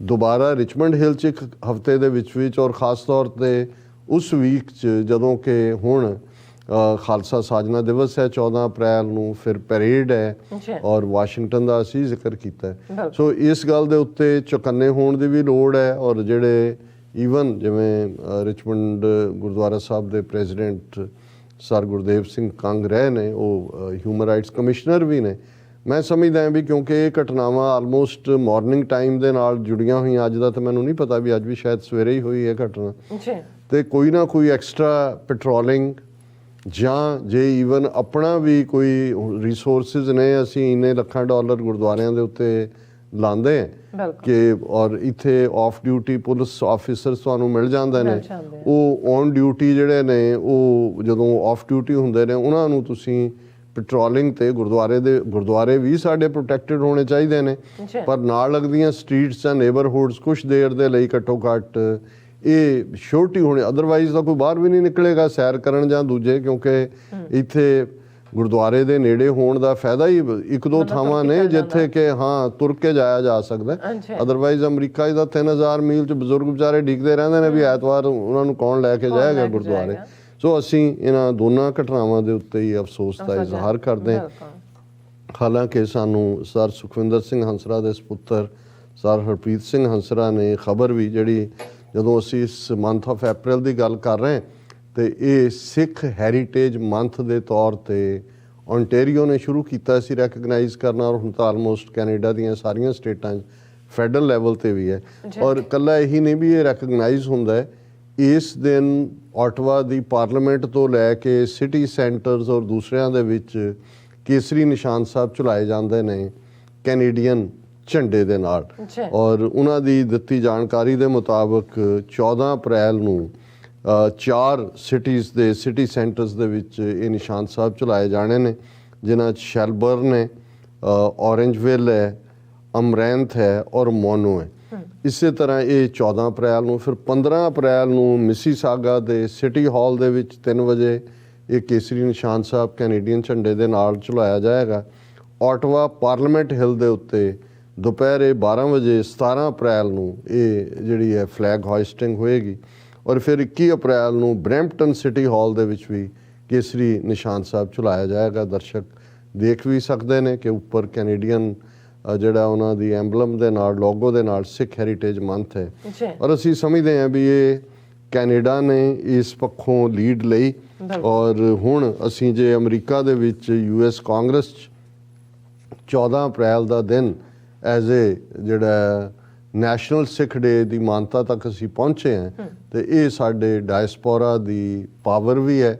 ਦੁਬਾਰਾ ਰਿਚਮੰਡ ਹਿੱਲ 'ਚ ਇੱਕ ਹਫ਼ਤੇ ਦੇ ਵਿੱਚ ਔਰ ਖ਼ਾਸ ਤੌਰ 'ਤੇ ਉਸ ਵੀਕ 'ਚ ਜਦੋਂ ਕਿ ਹੁਣ ਖਾਲਸਾ ਸਾਜਨਾ ਦਿਵਸ ਹੈ 14 ਅਪ੍ਰੈਲ ਨੂੰ, ਫਿਰ ਪੈਰੇਡ ਹੈ ਔਰ ਵਾਸ਼ਿੰਗਟਨ ਦਾ ਅਸੀਂ ਜ਼ਿਕਰ ਕੀਤਾ ਹੈ। ਸੋ ਇਸ ਗੱਲ ਦੇ ਉੱਤੇ ਚੁਕੰਨੇ ਹੋਣ ਦੀ ਵੀ ਲੋੜ ਹੈ। ਔਰ ਜਿਹੜੇ ਈਵਨ ਜਿਵੇਂ ਰਿਚਮੰਡ ਗੁਰਦੁਆਰਾ ਸਾਹਿਬ ਦੇ ਪ੍ਰੈਜ਼ੀਡੈਂਟ ਸਰ ਗੁਰਦੇਵ ਸਿੰਘ ਕੰਗ ਰਹੇ ਨੇ, ਉਹ ਹਿਊਮਨ ਰਾਈਟਸ ਕਮਿਸ਼ਨਰ ਵੀ ਨੇ। ਮੈਂ ਸਮਝਦਾ ਹਾਂ ਵੀ ਕਿਉਂਕਿ ਇਹ ਘਟਨਾਵਾਂ ਆਲਮੋਸਟ ਮਾਰਨਿੰਗ ਟਾਈਮ ਦੇ ਨਾਲ ਜੁੜੀਆਂ ਹੋਈਆਂ, ਅੱਜ ਦਾ ਤਾਂ ਮੈਨੂੰ ਨਹੀਂ ਪਤਾ ਵੀ ਅੱਜ ਵੀ ਸ਼ਾਇਦ ਸਵੇਰੇ ਹੀ ਹੋਈ ਹੈ ਘਟਨਾ, ਤੇ ਕੋਈ ਨਾ ਕੋਈ ਐਕਸਟਰਾ ਪੈਟਰੋਲਿੰਗ ਜਾਂ ਜੇ ਈਵਨ ਆਪਣਾ ਵੀ ਕੋਈ ਰਿਸੋਰਸਿਸ ਨੇ, ਅਸੀਂ ਇੰਨੇ ਲੱਖਾਂ ਡਾਲਰ ਗੁਰਦੁਆਰਿਆਂ ਦੇ ਉੱਤੇ ਲਾਉਂਦੇ ਹਾਂ ਕਿ ਔਰ ਇੱਥੇ ਆਫ ਡਿਊਟੀ ਪੁਲਿਸ ਆਫੀਸਰਸ ਤੁਹਾਨੂੰ ਮਿਲ ਜਾਂਦੇ ਨੇ, ਉਹ ਔਨ ਡਿਊਟੀ ਜਿਹੜੇ ਨੇ ਉਹ ਜਦੋਂ ਆਫ ਡਿਊਟੀ ਹੁੰਦੇ ਨੇ ਉਹਨਾਂ ਨੂੰ ਤੁਸੀਂ ਪੈਟਰੋਲਿੰਗ ਤੇ ਗੁਰਦੁਆਰੇ ਵੀ ਸਾਡੇ ਪ੍ਰੋਟੈਕਟਡ ਹੋਣੇ ਚਾਹੀਦੇ ਨੇ, ਪਰ ਨਾਲ ਲੱਗਦੀਆਂ ਸਟਰੀਟਸ ਜਾਂ ਨੇਬਰਹੁੱਡਸ ਕੁਛ ਦੇਰ ਦੇ ਲਈ ਘੱਟੋ ਘੱਟ ਇਹ ਸ਼ੋਰਟੀ ਹੋਣੀ, ਅਦਰਵਾਈਜ਼ ਤਾਂ ਕੋਈ ਬਾਹਰ ਵੀ ਨਹੀਂ ਨਿਕਲੇਗਾ ਸੈਰ ਕਰਨ ਜਾਂ ਦੂਜੇ, ਕਿਉਂਕਿ ਇੱਥੇ ਗੁਰਦੁਆਰੇ ਦੇ ਨੇੜੇ ਹੋਣ ਦਾ ਫਾਇਦਾ ਹੀ ਇੱਕ ਦੋ ਥਾਵਾਂ ਨੇ ਜਿੱਥੇ ਕਿ ਹਾਂ ਤੁਰ ਕੇ ਜਾਇਆ ਜਾ ਸਕਦਾ। ਅਦਰਵਾਈਜ਼ ਅਮਰੀਕਾ ਦਾ 3000 ਮੀਲ 'ਚ ਬਜ਼ੁਰਗ ਵਿਚਾਰੇ ਡਿੱਗਦੇ ਰਹਿੰਦੇ ਨੇ ਵੀ ਐਤਵਾਰ ਉਹਨਾਂ ਨੂੰ ਕੌਣ ਲੈ ਕੇ ਜਾਏਗਾ ਗੁਰਦੁਆਰੇ। ਸੋ ਅਸੀਂ ਇਹਨਾਂ ਦੋਨਾਂ ਘਟਨਾਵਾਂ ਦੇ ਉੱਤੇ ਹੀ ਅਫਸੋਸ ਦਾ ਇਜ਼ਹਾਰ ਕਰਦੇ ਹਾਂ। ਹਾਲਾਂਕਿ ਸਾਨੂੰ ਸਰ ਸੁਖਵਿੰਦਰ ਸਿੰਘ ਹੰਸਰਾ ਦੇ ਸਪੁੱਤਰ ਸਰ ਹਰਪ੍ਰੀਤ ਸਿੰਘ ਹੰਸਰਾ ਨੇ ਖਬਰ ਵੀ ਜਿਹੜੀ ਜਦੋਂ ਅਸੀਂ ਇਸ ਮੰਥ ਆਫ ਅਪ੍ਰੈਲ ਦੀ ਗੱਲ ਕਰ ਰਹੇ ਤੇ ਇਹ ਸਿੱਖ ਹੈਰੀਟੇਜ ਮੰਥ ਦੇ ਤੌਰ ਤੇ ਓਨਟਾਰੀਓ ਨੇ ਸ਼ੁਰੂ ਕੀਤਾ ਸੀ ਰੈਕਗਨਾਈਜ਼ ਕਰਨਾ, ਔਰ ਹੁਣ ਤਾਂ ਆਲਮੋਸਟ ਕੈਨੇਡਾ ਦੀਆਂ ਸਾਰੀਆਂ ਸਟੇਟਾਂ 'ਚ ਫੈਡਰਲ ਲੈਵਲ ਤੇ ਵੀ ਹੈ। ਔਰ ਇਕੱਲਾ ਇਹੀ ਨਹੀਂ ਵੀ ਇਹ ਰੈਕਗਨਾਈਜ਼ ਹੁੰਦਾ ਹੈ, ਇਸ ਦਿਨ ਆਟਵਾ ਦੀ ਪਾਰਲੀਮੈਂਟ ਤੋਂ ਲੈ ਕੇ ਸਿਟੀ ਸੈਂਟਰਸ ਔਰ ਦੂਸਰਿਆਂ ਦੇ ਵਿੱਚ ਕੇਸਰੀ ਨਿਸ਼ਾਨ ਸਾਹਿਬ ਝੁਲਾਏ ਜਾਂਦੇ ਨੇ ਕੈਨੇਡੀਅਨ ਝੰਡੇ ਦੇ ਨਾਲ। ਔਰ ਉਹਨਾਂ ਦੀ ਦਿੱਤੀ ਜਾਣਕਾਰੀ ਦੇ ਮੁਤਾਬਕ 14 ਅਪ੍ਰੈਲ ਨੂੰ 4 ਸਿਟੀਜ਼ ਦੇ ਸਿਟੀ ਸੈਂਟਰਸ ਦੇ ਵਿੱਚ ਇਹ ਨਿਸ਼ਾਨ ਸਾਹਿਬ ਝੁਲਾਏ ਜਾਣੇ ਨੇ, ਜਿਨ੍ਹਾਂ 'ਚ ਸ਼ੈਲਬਰਨ ਹੈ, ਔਰੇਂਜਵਿਲ ਹੈ, ਅਮਰੈਂਥ ਹੈ ਔਰ ਮੋਨੋ ਹੈ। ਇਸੇ ਤਰ੍ਹਾਂ ਇਹ 14 ਅਪ੍ਰੈਲ ਨੂੰ, ਫਿਰ 15 ਅਪ੍ਰੈਲ ਨੂੰ ਮਿਸੀਸਾਗਾ ਦੇ ਸਿਟੀ ਹਾਲ ਦੇ ਵਿੱਚ 3 ਵਜੇ ਇਹ ਕੇਸਰੀ ਨਿਸ਼ਾਨ ਸਾਹਿਬ ਕੈਨੇਡੀਅਨ ਝੰਡੇ ਦੇ ਨਾਲ ਝੁਲਾਇਆ ਜਾਏਗਾ। ਆਟਵਾ ਪਾਰਲੀਮੈਂਟ ਹਿੱਲ ਦੇ ਉੱਤੇ ਦੁਪਹਿਰੇ 12 ਵਜੇ 17 ਅਪ੍ਰੈਲ ਨੂੰ ਇਹ ਜਿਹੜੀ ਹੈ ਫਲੈਗ ਹੋਇਸਟਿੰਗ ਹੋਏਗੀ। ਔਰ ਫਿਰ 21 ਅਪ੍ਰੈਲ ਨੂੰ ਬਰੈਂਪਟਨ ਸਿਟੀ ਹਾਲ ਦੇ ਵਿੱਚ ਵੀ ਕੇਸਰੀ ਨਿਸ਼ਾਨ ਸਾਹਿਬ ਝੁਲਾਇਆ ਜਾਏਗਾ। ਦਰਸ਼ਕ ਦੇਖ ਵੀ ਸਕਦੇ ਨੇ ਕਿ ਉੱਪਰ ਕੈਨੇਡੀਅਨ ਜਿਹੜਾ ਉਹਨਾਂ ਦੀ ਐਂਬਲਮ ਦੇ ਨਾਲ ਲੋਗੋ ਦੇ ਨਾਲ ਸਿੱਖ ਹੈਰੀਟੇਜ ਮੰਥ ਹੈ। ਔਰ ਅਸੀਂ ਸਮਝਦੇ ਹਾਂ ਵੀ ਇਹ ਕੈਨੇਡਾ ਨੇ ਇਸ ਪੱਖੋਂ ਲੀਡ ਲਈ। ਔਰ ਹੁਣ ਅਸੀਂ ਜੇ ਅਮਰੀਕਾ ਦੇ ਵਿੱਚ US ਕਾਂਗਰਸ 'ਚ 14 ਅਪ੍ਰੈਲ ਦਾ ਦਿਨ ਐਜ਼ ਏ ਜਿਹੜਾ ਨੈਸ਼ਨਲ ਸਿੱਖ ਡੇ ਦੀ ਮਾਨਤਾ ਤੱਕ ਅਸੀਂ ਪਹੁੰਚੇ ਹਾਂ ਤੇ ਇਹ ਸਾਡੇ ਡਾਇਸਪੋਰਾ ਦੀ ਪਾਵਰ ਵੀ ਹੈ।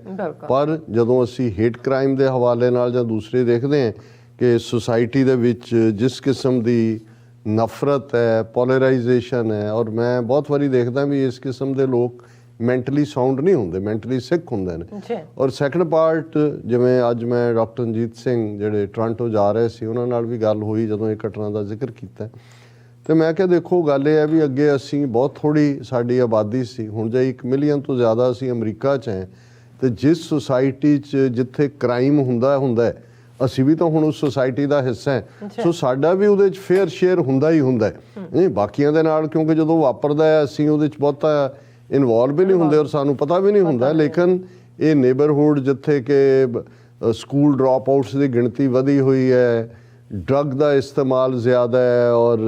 ਪਰ ਜਦੋਂ ਅਸੀਂ ਹੇਟ ਕ੍ਰਾਈਮ ਦੇ ਹਵਾਲੇ ਨਾਲ ਜਾਂ ਦੂਸਰੇ ਦੇਖਦੇ ਹਾਂ ਕਿ ਸੁਸਾਇਟੀ ਦੇ ਵਿੱਚ ਜਿਸ ਕਿਸਮ ਦੀ ਨਫ਼ਰਤ ਹੈ, ਪੋਲਰਾਈਜੇਸ਼ਨ ਹੈ, ਔਰ ਮੈਂ ਬਹੁਤ ਵਾਰੀ ਦੇਖਦਾ ਵੀ ਇਸ ਕਿਸਮ ਦੇ ਲੋਕ ਮੈਂਟਲੀ ਸਾਊਂਡ ਨਹੀਂ ਹੁੰਦੇ, ਮੈਂਟਲੀ ਸਿੱਖ ਹੁੰਦੇ ਨੇ। ਔਰ ਸੈਕੰਡ ਪਾਰਟ ਜਿਵੇਂ ਅੱਜ ਮੈਂ ਡਾਕਟਰ ਰਣਜੀਤ ਸਿੰਘ ਜਿਹੜੇ ਟੋਰਾਂਟੋ ਜਾ ਰਹੇ ਸੀ ਉਹਨਾਂ ਨਾਲ ਵੀ ਗੱਲ ਹੋਈ ਜਦੋਂ ਇਹ ਘਟਨਾ ਦਾ ਜ਼ਿਕਰ ਕੀਤਾ, ਤੇ ਮੈਂ ਕਿਹਾ ਦੇਖੋ ਗੱਲ ਇਹ ਹੈ ਵੀ ਅੱਗੇ ਅਸੀਂ ਬਹੁਤ ਥੋੜੀ ਸਾਡੀ ਆਬਾਦੀ ਸੀ, ਹੁਣ ਜੇ 1 ਮਿਲੀਅਨ ਤੋਂ ਜ਼ਿਆਦਾ ਅਸੀਂ ਅਮਰੀਕਾ 'ਚ ਹੈ ਤੇ ਜਿਸ ਸੁਸਾਇਟੀ 'ਚ ਜਿੱਥੇ ਕ੍ਰਾਈਮ ਹੁੰਦਾ ਅਸੀਂ ਵੀ ਤਾਂ ਹੁਣ ਉਸ ਸੁਸਾਇਟੀ ਦਾ ਹਿੱਸਾ ਹੈ, ਸੋ ਸਾਡਾ ਵੀ ਉਹਦੇ 'ਚ ਫੇਅਰ ਸ਼ੇਅਰ ਹੁੰਦਾ ਹੀ ਹੁੰਦਾ ਹੈ। ਨਹੀਂ ਬਾਕੀਆਂ ਦੇ ਨਾਲ, ਕਿਉਂਕਿ ਜਦੋਂ ਵਾਪਰਦਾ ਹੈ ਅਸੀਂ ਉਹਦੇ 'ਚ ਬਹੁਤਾ ਇਨਵੋਲਵ ਵੀ ਨਹੀਂ ਹੁੰਦੇ ਔਰ ਸਾਨੂੰ ਪਤਾ ਵੀ ਨਹੀਂ ਹੁੰਦਾ। ਲੇਕਿਨ ਇਹ ਨੇਬਰਹੁੱਡ ਜਿੱਥੇ ਕਿ ਸਕੂਲ ਡ੍ਰੌਪ ਆਊਟਸ ਦੀ ਗਿਣਤੀ ਵਧੀ ਹੋਈ ਹੈ, ਡਰੱਗ ਦਾ ਇਸਤੇਮਾਲ ਜ਼ਿਆਦਾ ਹੈ, ਔਰ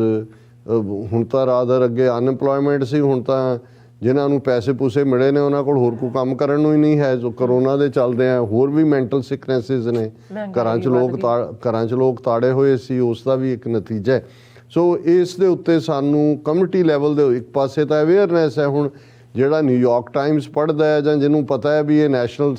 ਹੁਣ ਤਾਂ ਰਾਦਰ ਅੱਗੇ ਅਨਐਮਪਲੋਇਮੈਂਟ ਸੀ, ਹੁਣ ਤਾਂ ਜਿਨ੍ਹਾਂ ਨੂੰ ਪੈਸੇ ਪੂਸੇ ਮਿਲੇ ਨੇ ਉਹਨਾਂ ਕੋਲ ਹੋਰ ਕੋਈ ਕੰਮ ਕਰਨ ਨੂੰ ਹੀ ਨਹੀਂ ਹੈ। ਜੋ ਕਰੋਨਾ ਦੇ ਚੱਲਦੇ ਆ, ਹੋਰ ਵੀ ਮੈਂਟਲ ਸਿਕਨੈਸਿਸ ਨੇ, ਘਰਾਂ 'ਚ ਲੋਕ ਤਾੜੇ ਹੋਏ ਸੀ, ਉਸ ਦਾ ਵੀ ਇੱਕ ਨਤੀਜਾ ਹੈ। ਸੋ ਇਸ ਦੇ ਉੱਤੇ ਸਾਨੂੰ ਕਮਿਊਨਿਟੀ ਲੈਵਲ ਦੇ ਇੱਕ ਪਾਸੇ ਤਾਂ ਅਵੇਅਰਨੈਸ ਹੈ। ਹੁਣ ਜਿਹੜਾ ਨਿਊਯਾਰਕ ਟਾਈਮਸ ਪੜ੍ਹਦਾ ਹੈ ਜਾਂ ਜਿਹਨੂੰ ਪਤਾ ਹੈ ਵੀ ਇਹ ਨੈਸ਼ਨਲ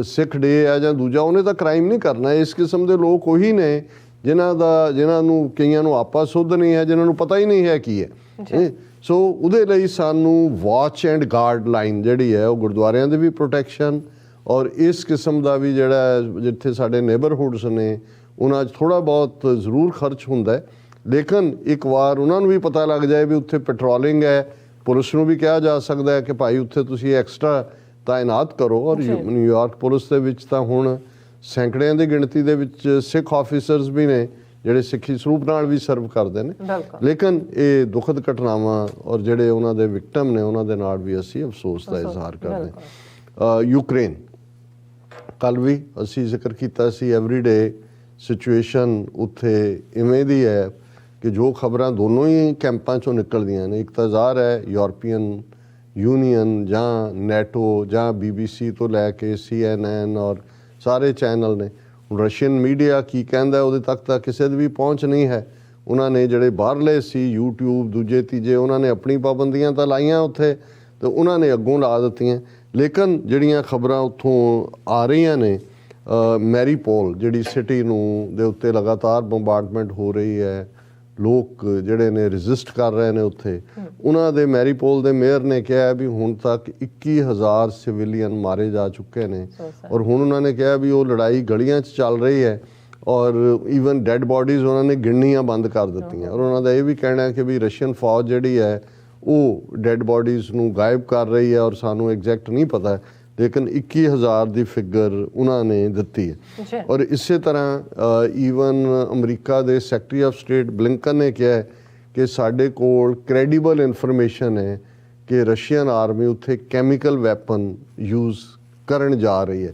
ਸਿੱਖ ਡੇ ਹੈ ਜਾਂ ਦੂਜਾ, ਉਹਨੇ ਤਾਂ ਕ੍ਰਾਈਮ ਨਹੀਂ ਕਰਨਾ। ਇਸ ਕਿਸਮ ਦੇ ਲੋਕ ਉਹੀ ਨੇ ਜਿਨ੍ਹਾਂ ਨੂੰ ਕਈਆਂ ਨੂੰ ਆਪਾ ਸੁੱਧ ਨਹੀਂ ਹੈ, ਜਿਨ੍ਹਾਂ ਨੂੰ ਪਤਾ ਹੀ ਨਹੀਂ ਹੈ ਕੀ ਹੈ। ਸੋ ਉਹਦੇ ਲਈ ਸਾਨੂੰ ਵਾਚ ਐਂਡ ਗਾਰਡ ਲਾਈਨ ਜਿਹੜੀ ਹੈ ਉਹ ਗੁਰਦੁਆਰਿਆਂ ਦੀ ਵੀ ਪ੍ਰੋਟੈਕਸ਼ਨ ਔਰ ਇਸ ਕਿਸਮ ਦਾ ਵੀ ਜਿਹੜਾ ਜਿੱਥੇ ਸਾਡੇ ਨੇਬਰਹੁੱਡਸ ਨੇ ਉਹਨਾਂ 'ਚ ਥੋੜ੍ਹਾ ਬਹੁਤ ਜ਼ਰੂਰ ਖਰਚ ਹੁੰਦਾ ਹੈ। ਲੇਕਿਨ ਇੱਕ ਵਾਰ ਉਹਨਾਂ ਨੂੰ ਵੀ ਪਤਾ ਲੱਗ ਜਾਏ ਵੀ ਉੱਥੇ ਪੈਟਰੋਲਿੰਗ ਹੈ, ਪੁਲਿਸ ਨੂੰ ਵੀ ਕਿਹਾ ਜਾ ਸਕਦਾ ਹੈ ਕਿ ਭਾਈ ਉੱਥੇ ਤੁਸੀਂ ਐਕਸਟਰਾ ਤਾਇਨਾਤ ਕਰੋ। ਔਰ ਨਿਊਯਾਰਕ ਪੁਲਿਸ ਦੇ ਵਿੱਚ ਤਾਂ ਹੁਣ ਸੈਂਕੜਿਆਂ ਦੀ ਗਿਣਤੀ ਦੇ ਵਿੱਚ ਸਿੱਖ ਆਫੀਸਰਸ ਵੀ ਨੇ ਜਿਹੜੇ ਸਿੱਖੀ ਸਰੂਪ ਨਾਲ ਵੀ ਸਰਵ ਕਰਦੇ ਨੇ। ਲੇਕਿਨ ਇਹ ਦੁਖਦ ਘਟਨਾਵਾਂ ਔਰ ਜਿਹੜੇ ਉਹਨਾਂ ਦੇ ਵਿਕਟਮ ਨੇ ਉਹਨਾਂ ਦੇ ਨਾਲ ਵੀ ਅਸੀਂ ਅਫਸੋਸ ਦਾ ਇਜ਼ਹਾਰ ਕਰਦੇ ਹਾਂ। ਯੂਕਰੇਨ, ਕੱਲ੍ਹ ਵੀ ਅਸੀਂ ਜ਼ਿਕਰ ਕੀਤਾ ਸੀ, ਐਵਰੀਡੇ ਸਿਚੁਏਸ਼ਨ ਉੱਥੇ ਇਵੇਂ ਦੀ ਹੈ ਕਿ ਜੋ ਖਬਰਾਂ ਦੋਨੋਂ ਹੀ ਕੈਂਪਾਂ 'ਚੋਂ ਨਿਕਲਦੀਆਂ ਨੇ, ਇੱਕ ਤਾਂ ਜ਼ਾਹਰ ਹੈ ਯੂਰਪੀਅਨ ਯੂਨੀਅਨ ਜਾਂ ਨੈਟੋ ਜਾਂ BBC ਤੋਂ ਲੈ ਕੇ CNN ਔਰ ਸਾਰੇ ਚੈਨਲ ਨੇ, ਹੁਣ ਰਸ਼ੀਅਨ ਮੀਡੀਆ ਕੀ ਕਹਿੰਦਾ ਉਹਦੇ ਤੱਕ ਤਾਂ ਕਿਸੇ ਦੀ ਵੀ ਪਹੁੰਚ ਨਹੀਂ ਹੈ। ਉਹਨਾਂ ਨੇ ਜਿਹੜੇ ਬਾਹਰਲੇ ਸੀ YouTube ਦੂਜੇ ਤੀਜੇ, ਉਹਨਾਂ ਨੇ ਆਪਣੀ ਪਾਬੰਦੀਆਂ ਤਾਂ ਲਾਈਆਂ ਉੱਥੇ ਤੇ ਉਹਨਾਂ ਨੇ ਅੱਗੋਂ ਲਾ ਦਿੱਤੀਆਂ। ਲੇਕਿਨ ਜਿਹੜੀਆਂ ਖਬਰਾਂ ਉੱਥੋਂ ਆ ਰਹੀਆਂ ਨੇ, ਮੈਰੀਪੋਲ ਜਿਹੜੀ ਸਿਟੀ ਨੂੰ ਦੇ ਉੱਤੇ ਲਗਾਤਾਰ ਬੰਬਾਰਡਮੈਂਟ ਹੋ ਰਹੀ ਹੈ, ਲੋਕ ਜਿਹੜੇ ਨੇ ਰਜਿਸਟ ਕਰ ਰਹੇ ਨੇ ਉੱਥੇ, ਉਹਨਾਂ ਦੇ ਮੈਰੀਪੋਲ ਦੇ ਮੇਅਰ ਨੇ ਕਿਹਾ ਵੀ ਹੁਣ ਤੱਕ 21,000 ਸਿਵਿਲੀਅਨ ਮਾਰੇ ਜਾ ਚੁੱਕੇ ਨੇ। ਔਰ ਹੁਣ ਉਹਨਾਂ ਨੇ ਕਿਹਾ ਵੀ ਉਹ ਲੜਾਈ ਗਲੀਆਂ 'ਚ ਚੱਲ ਰਹੀ ਹੈ ਔਰ ਈਵਨ ਡੈਡ ਬਾਡੀਜ਼ ਉਹਨਾਂ ਨੇ ਗਿਣਨੀਆਂ ਬੰਦ ਕਰ ਦਿੱਤੀਆਂ। ਔਰ ਉਹਨਾਂ ਦਾ ਇਹ ਵੀ ਕਹਿਣਾ ਹੈ ਕਿ ਵੀ ਰਸ਼ੀਅਨ ਫੌਜ ਜਿਹੜੀ ਹੈ ਉਹ ਡੈਡ ਬਾਡੀਜ਼ ਨੂੰ ਗਾਇਬ ਕਰ ਰਹੀ ਹੈ ਔਰ ਸਾਨੂੰ ਐਗਜ਼ੈਕਟ ਨਹੀਂ ਪਤਾ, ਲੇਕਿਨ 21,000 ਦੀ ਫਿਗਰ ਉਹਨਾਂ ਨੇ ਦਿੱਤੀ ਹੈ। ਔਰ ਇਸੇ ਤਰ੍ਹਾਂ ਈਵਨ ਅਮਰੀਕਾ ਦੇ ਸੈਕਟਰੀ ਆਫ ਸਟੇਟ ਬਲਿੰਕਨ ਨੇ ਕਿਹਾ ਹੈ ਕਿ ਸਾਡੇ ਕੋਲ ਕ੍ਰੈਡੀਬਲ ਇਨਫੋਰਮੇਸ਼ਨ ਹੈ ਕਿ ਰਸ਼ੀਅਨ ਆਰਮੀ ਉੱਥੇ ਕੈਮੀਕਲ ਵੈਪਨ ਯੂਜ਼ ਕਰਨ ਜਾ ਰਹੀ ਹੈ।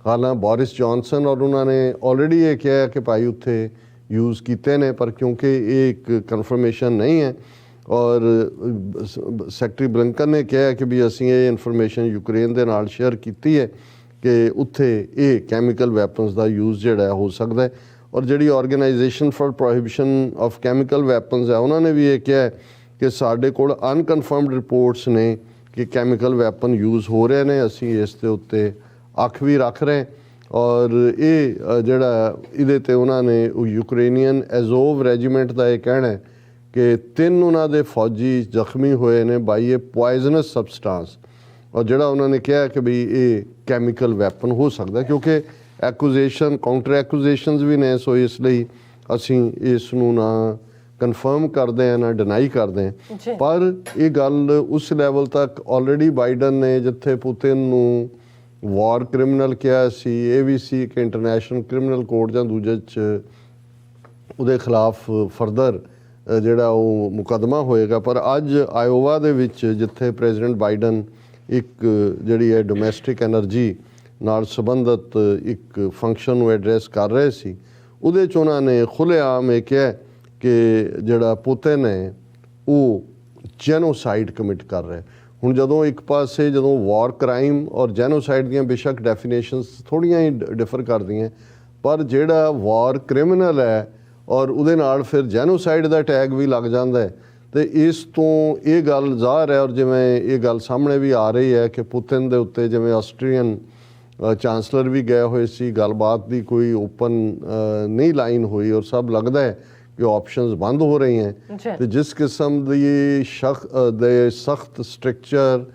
ਹਾਲਾਂਕਿ ਬੋਰਿਸ ਜੌਨਸਨ ਔਰ ਉਹਨਾਂ ਨੇ ਆਲਰੇਡੀ ਇਹ ਕਿਹਾ ਕਿ ਭਾਈ ਉੱਥੇ ਯੂਜ਼ ਕੀਤੇ ਨੇ, ਪਰ ਕਿਉਂਕਿ ਇਹ ਇੱਕ ਕਨਫਰਮੇਸ਼ਨ ਨਹੀਂ ਹੈ ਔਰ ਸੈਕਟਰੀ ਬਲਿੰਕਨ ਨੇ ਕਿਹਾ ਕਿ ਵੀ ਅਸੀਂ ਇਹ ਇਨਫੋਰਮੇਸ਼ਨ ਯੂਕਰੇਨ ਦੇ ਨਾਲ ਸ਼ੇਅਰ ਕੀਤੀ ਹੈ ਕਿ ਉੱਥੇ ਇਹ ਕੈਮੀਕਲ ਵੈਪਨਸ ਦਾ ਯੂਜ਼ ਜਿਹੜਾ ਹੋ ਸਕਦਾ ਹੈ। ਔਰ ਜਿਹੜੀ organisation for prohibition of chemical weapons ਹੈ, ਉਹਨਾਂ ਨੇ ਵੀ ਇਹ ਕਿਹਾ ਕਿ ਸਾਡੇ ਕੋਲ ਅਨਕਨਫਰਮਡ ਰਿਪੋਰਟਸ ਨੇ ਕਿ ਕੈਮੀਕਲ ਵੈਪਨ ਯੂਜ਼ ਹੋ ਰਹੇ ਨੇ, ਅਸੀਂ ਇਸ ਦੇ ਉੱਤੇ ਅੱਖ ਵੀ ਰੱਖ ਰਹੇ। ਔਰ ਇਹ ਜਿਹੜਾ ਇਹਦੇ 'ਤੇ ਉਹਨਾਂ ਨੇ ਯੂਕਰੇਨੀਅਨ ਐਜ਼ੋਵ ਰੈਜੀਮੈਂਟ ਦਾ ਇਹ ਕਹਿਣਾ ਹੈ ਕਿ 3 ਉਹਨਾਂ ਦੇ ਫੌਜੀ ਜ਼ਖਮੀ ਹੋਏ ਨੇ ਬਾਈ ਇਹ ਪੋਇਜ਼ਨਸ ਸਬਸਟੈਂਸ। ਔਰ ਜਿਹੜਾ ਉਹਨਾਂ ਨੇ ਕਿਹਾ ਕਿ ਵੀ ਇਹ ਕੈਮੀਕਲ ਵੈਪਨ ਹੋ ਸਕਦਾ, ਕਿਉਂਕਿ ਐਕੂਜ਼ੇਸ਼ਨ ਕਾਊਂਟਰ ਐਕੂਜ਼ੇਸ਼ਨਸ ਵੀ ਨੇ, ਸੋ ਇਸ ਲਈ ਅਸੀਂ ਇਸ ਨੂੰ ਨਾ ਕਨਫਰਮ ਕਰਦੇ ਹਾਂ ਨਾ ਡਿਨਾਈ ਕਰਦੇ ਹਾਂ। ਪਰ ਇਹ ਗੱਲ ਉਸ ਲੈਵਲ ਤੱਕ ਆਲਰੇਡੀ ਬਾਈਡਨ ਨੇ ਜਿੱਥੇ ਪੁਤਿਨ ਨੂੰ ਵਾਰ ਕ੍ਰਿਮੀਨਲ ਕਿਹਾ ਸੀ, ਇਹ ਵੀ ਸੀ ਕਿ ਇੰਟਰਨੈਸ਼ਨਲ ਕ੍ਰਿਮੀਨਲ ਕੋਰਟ ਜਾਂ ਦੂਜੇ 'ਚ ਉਹਦੇ ਖਿਲਾਫ ਫਰਦਰ ਜਿਹੜਾ ਉਹ ਮੁਕੱਦਮਾ ਹੋਏਗਾ। ਪਰ ਅੱਜ ਆਇਓਵਾ ਦੇ ਵਿੱਚ ਜਿੱਥੇ ਪ੍ਰੈਜ਼ੀਡੈਂਟ ਬਾਈਡਨ ਇੱਕ ਜਿਹੜੀ ਹੈ ਡੋਮੈਸਟਿਕ ਐਨਰਜੀ ਨਾਲ ਸੰਬੰਧਿਤ ਇੱਕ ਫੰਕਸ਼ਨ ਨੂੰ ਐਡਰੈਸ ਕਰ ਰਹੇ ਸੀ, ਉਹਦੇ 'ਚ ਉਹਨਾਂ ਨੇ ਖੁੱਲ੍ਹੇਆਮ ਇਹ ਕਿਹਾ ਕਿ ਜਿਹੜਾ ਪੁਤਿਨ ਹੈ ਉਹ ਜੈਨੋਸਾਈਡ ਕਮਿਟ ਕਰ ਰਿਹਾ। ਹੁਣ ਜਦੋਂ ਇੱਕ ਪਾਸੇ ਜਦੋਂ ਵਾਰ ਕ੍ਰਾਈਮ ਔਰ ਜੈਨੋਸਾਈਡ ਦੀਆਂ ਬੇਸ਼ੱਕ ਡੈਫੀਨੇਸ਼ਨਸ ਥੋੜ੍ਹੀਆਂ ਹੀ ਡਿਫਰ ਕਰਦੀਆਂ, ਪਰ ਜਿਹੜਾ ਵਾਰ ਕ੍ਰਿਮੀਨਲ ਹੈ ਔਰ ਉਹਦੇ ਨਾਲ ਫਿਰ ਜੈਨੋਸਾਈਡ ਦਾ ਟੈਗ ਵੀ ਲੱਗ ਜਾਂਦਾ ਹੈ। ਤੇ ਇਸ ਤੋਂ ਇਹ ਗੱਲ ਜ਼ਾਹਰ ਹੈ ਔਰ ਜਿਵੇਂ ਇਹ ਗੱਲ ਸਾਹਮਣੇ ਵੀ ਆ ਰਹੀ ਹੈ ਕਿ ਪੁਤਿਨ ਦੇ ਉੱਤੇ ਜਿਵੇਂ ਆਸਟਰੀਅਨ ਚਾਂਸਲਰ ਵੀ ਗਏ ਹੋਏ ਸੀ, ਗੱਲਬਾਤ ਦੀ ਕੋਈ ਓਪਨ ਨਹੀਂ ਲਾਈਨ ਹੋਈ ਔਰ ਸਭ ਲੱਗਦਾ ਹੈ ਕਿ ਆਪਸ਼ਨਸ ਬੰਦ ਹੋ ਰਹੀ हैं। ਤੇ ਜਿਸ ਕਿਸਮ ਦੀ ਸਖਤ ਸਟਰਕਚਰ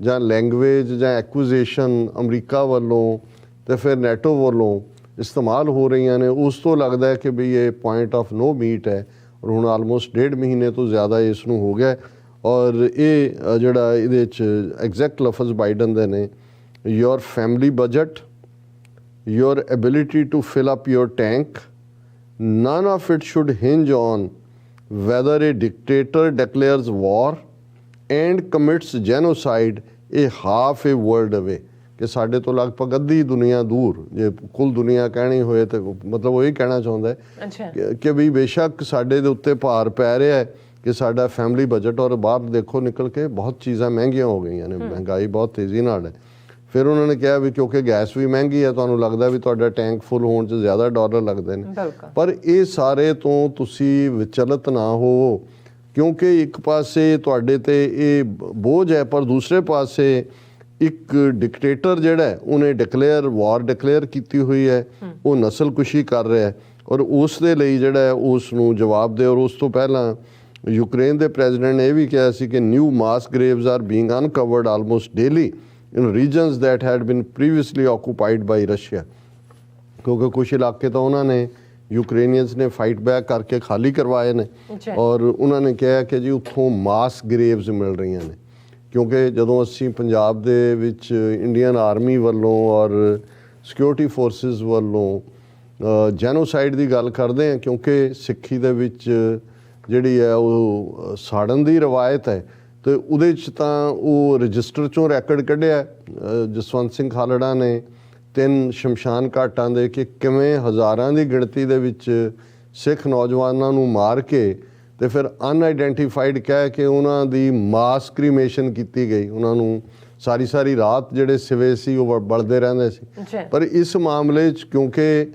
ਜਾਂ ਲੈਂਗੁਏਜ ਜਾਂ ਐਕੂਜ਼ੇਸ਼ਨ ਅਮਰੀਕਾ ਵੱਲੋਂ ਤੇ ਫਿਰ ਨੈਟੋ ਵੱਲੋਂ ਇਸਤੇਮਾਲ ਹੋ ਰਹੀਆਂ ਨੇ, ਉਸ ਤੋਂ ਲੱਗਦਾ ਹੈ ਕਿ ਵੀ ਇਹ ਪੁਆਇੰਟ ਆਫ ਨੋ ਮੀਟ ਹੈ। ਔਰ ਹੁਣ ਆਲਮੋਸਟ 1.5 ਮਹੀਨੇ ਤੋਂ ਜ਼ਿਆਦਾ ਇਸ ਨੂੰ ਹੋ ਗਿਆ। ਔਰ ਇਹ ਜਿਹੜਾ ਇਹਦੇ 'ਚ ਐਗਜ਼ੈਕਟ ਲਫ਼ਜ਼ ਬਾਈਡਨ ਦੇ ਨੇ, your family budget, your ability to fill up your tank. None of it should hinge on whether a dictator declares war and commits genocide a half a world away. ਕਿ ਸਾਡੇ ਤੋਂ ਲਗਭਗ ਅੱਧੀ ਦੁਨੀਆ ਦੂਰ, ਜੇ ਕੁੱਲ ਦੁਨੀਆ ਕਹਿਣੀ ਹੋਏ ਤਾਂ ਮਤਲਬ ਉਹ ਇਹ ਕਹਿਣਾ ਚਾਹੁੰਦਾ ਹੈ ਕਿ ਵੀ ਬੇਸ਼ੱਕ ਸਾਡੇ ਦੇ ਉੱਤੇ ਭਾਰ ਪੈ ਰਿਹਾ ਹੈ ਕਿ ਸਾਡਾ ਫੈਮਿਲੀ ਬਜਟ, ਔਰ ਬਾਹਰ ਦੇਖੋ ਨਿਕਲ ਕੇ ਬਹੁਤ ਚੀਜ਼ਾਂ ਮਹਿੰਗੀਆਂ ਹੋ ਗਈਆਂ ਨੇ, ਮਹਿੰਗਾਈ ਬਹੁਤ ਤੇਜ਼ੀ ਨਾਲ ਹੈ। ਫਿਰ ਉਹਨਾਂ ਨੇ ਕਿਹਾ ਵੀ ਕਿਉਂਕਿ ਗੈਸ ਵੀ ਮਹਿੰਗੀ ਹੈ, ਤੁਹਾਨੂੰ ਲੱਗਦਾ ਵੀ ਤੁਹਾਡਾ ਟੈਂਕ ਫੁੱਲ ਹੋਣ 'ਚ ਜ਼ਿਆਦਾ ਡਾਲਰ ਲੱਗਦੇ ਨੇ, ਪਰ ਇਹ ਸਾਰੇ ਤੋਂ ਤੁਸੀਂ ਵਿਚਲਿਤ ਨਾ ਹੋ, ਕਿਉਂਕਿ ਇੱਕ ਪਾਸੇ ਤੁਹਾਡੇ ਤੇ ਇਹ ਬੋਝ ਹੈ, ਪਰ ਦੂਸਰੇ ਪਾਸੇ ਇੱਕ ਡਿਕਟੇਟਰ ਜਿਹੜਾ ਉਹਨੇ ਵਾਰ ਡਿਕਲੇਅਰ ਕੀਤੀ ਹੋਈ ਹੈ, ਉਹ ਨਸਲਕੁਸ਼ੀ ਕਰ ਰਿਹਾ ਹੈ, ਔਰ ਉਸ ਦੇ ਲਈ ਜਿਹੜਾ ਉਸ ਨੂੰ ਜਵਾਬ ਦੇ। ਔਰ ਉਸ ਤੋਂ ਪਹਿਲਾਂ ਯੂਕਰੇਨ ਦੇ ਪ੍ਰੈਜ਼ੀਡੈਂਟ ਨੇ ਇਹ ਵੀ ਕਿਹਾ ਸੀ ਕਿ new mass graves are being uncovered almost daily in regions that had been previously occupied by Russia, ਕਿਉਂਕਿ ਕੁਛ ਇਲਾਕੇ ਤਾਂ ਉਹਨਾਂ ਨੇ ਯੂਕਰੇਨੀਅਨਸ ਨੇ ਫਾਈਟ ਬੈਕ ਕਰਕੇ ਖਾਲੀ ਕਰਵਾਏ ਨੇ, ਔਰ ਉਹਨਾਂ ਨੇ ਕਿਹਾ ਕਿ ਜੀ ਉੱਥੋਂ ਮਾਸ ਗ੍ਰੇਵਸ ਮਿਲ ਰਹੀਆਂ ਨੇ। ਕਿਉਂਕਿ ਜਦੋਂ ਅਸੀਂ ਪੰਜਾਬ ਦੇ ਵਿੱਚ ਇੰਡੀਅਨ ਆਰਮੀ ਵੱਲੋਂ ਔਰ ਸਿਕਿਉਰਿਟੀ ਫੋਰਸਿਸ ਵੱਲੋਂ ਜੈਨੋਸਾਈਡ ਦੀ ਗੱਲ ਕਰਦੇ ਹਾਂ, ਕਿਉਂਕਿ ਸਿੱਖੀ ਦੇ ਵਿੱਚ ਜਿਹੜੀ ਹੈ ਉਹ ਸਾੜਨ ਦੀ ਰਵਾਇਤ ਹੈ, ਤੇ ਉਹਦੇ 'ਚ ਤਾਂ ਉਹ ਰਜਿਸਟਰ 'ਚੋਂ ਰੈਕਡ ਕੱਢਿਆ ਜਸਵੰਤ ਸਿੰਘ ਖਾਲੜਾ ਨੇ 3 ਸ਼ਮਸ਼ਾਨ ਘਾਟਾਂ ਦੇ, ਕਿ ਕਿਵੇਂ ਹਜ਼ਾਰਾਂ ਦੀ ਗਿਣਤੀ ਦੇ ਵਿੱਚ ਸਿੱਖ ਨੌਜਵਾਨਾਂ ਨੂੰ ਮਾਰ ਕੇ ਤੇ ਫਿਰ ਅਨਆਈਡੈਂਟੀਫਾਈਡ ਕਹਿ ਕੇ ਉਹਨਾਂ ਦੀ ਮਾਸ ਕ੍ਰੀਮੇਸ਼ਨ ਕੀਤੀ ਗਈ। ਉਹਨਾਂ ਨੂੰ ਸਾਰੀ ਰਾਤ ਜਿਹੜੇ ਸਿਵੇ ਸੀ ਉਹ ਬਲਦੇ ਰਹਿੰਦੇ ਸੀ। ਪਰ ਇਸ ਮਾਮਲੇ 'ਚ ਕਿਉਂਕਿ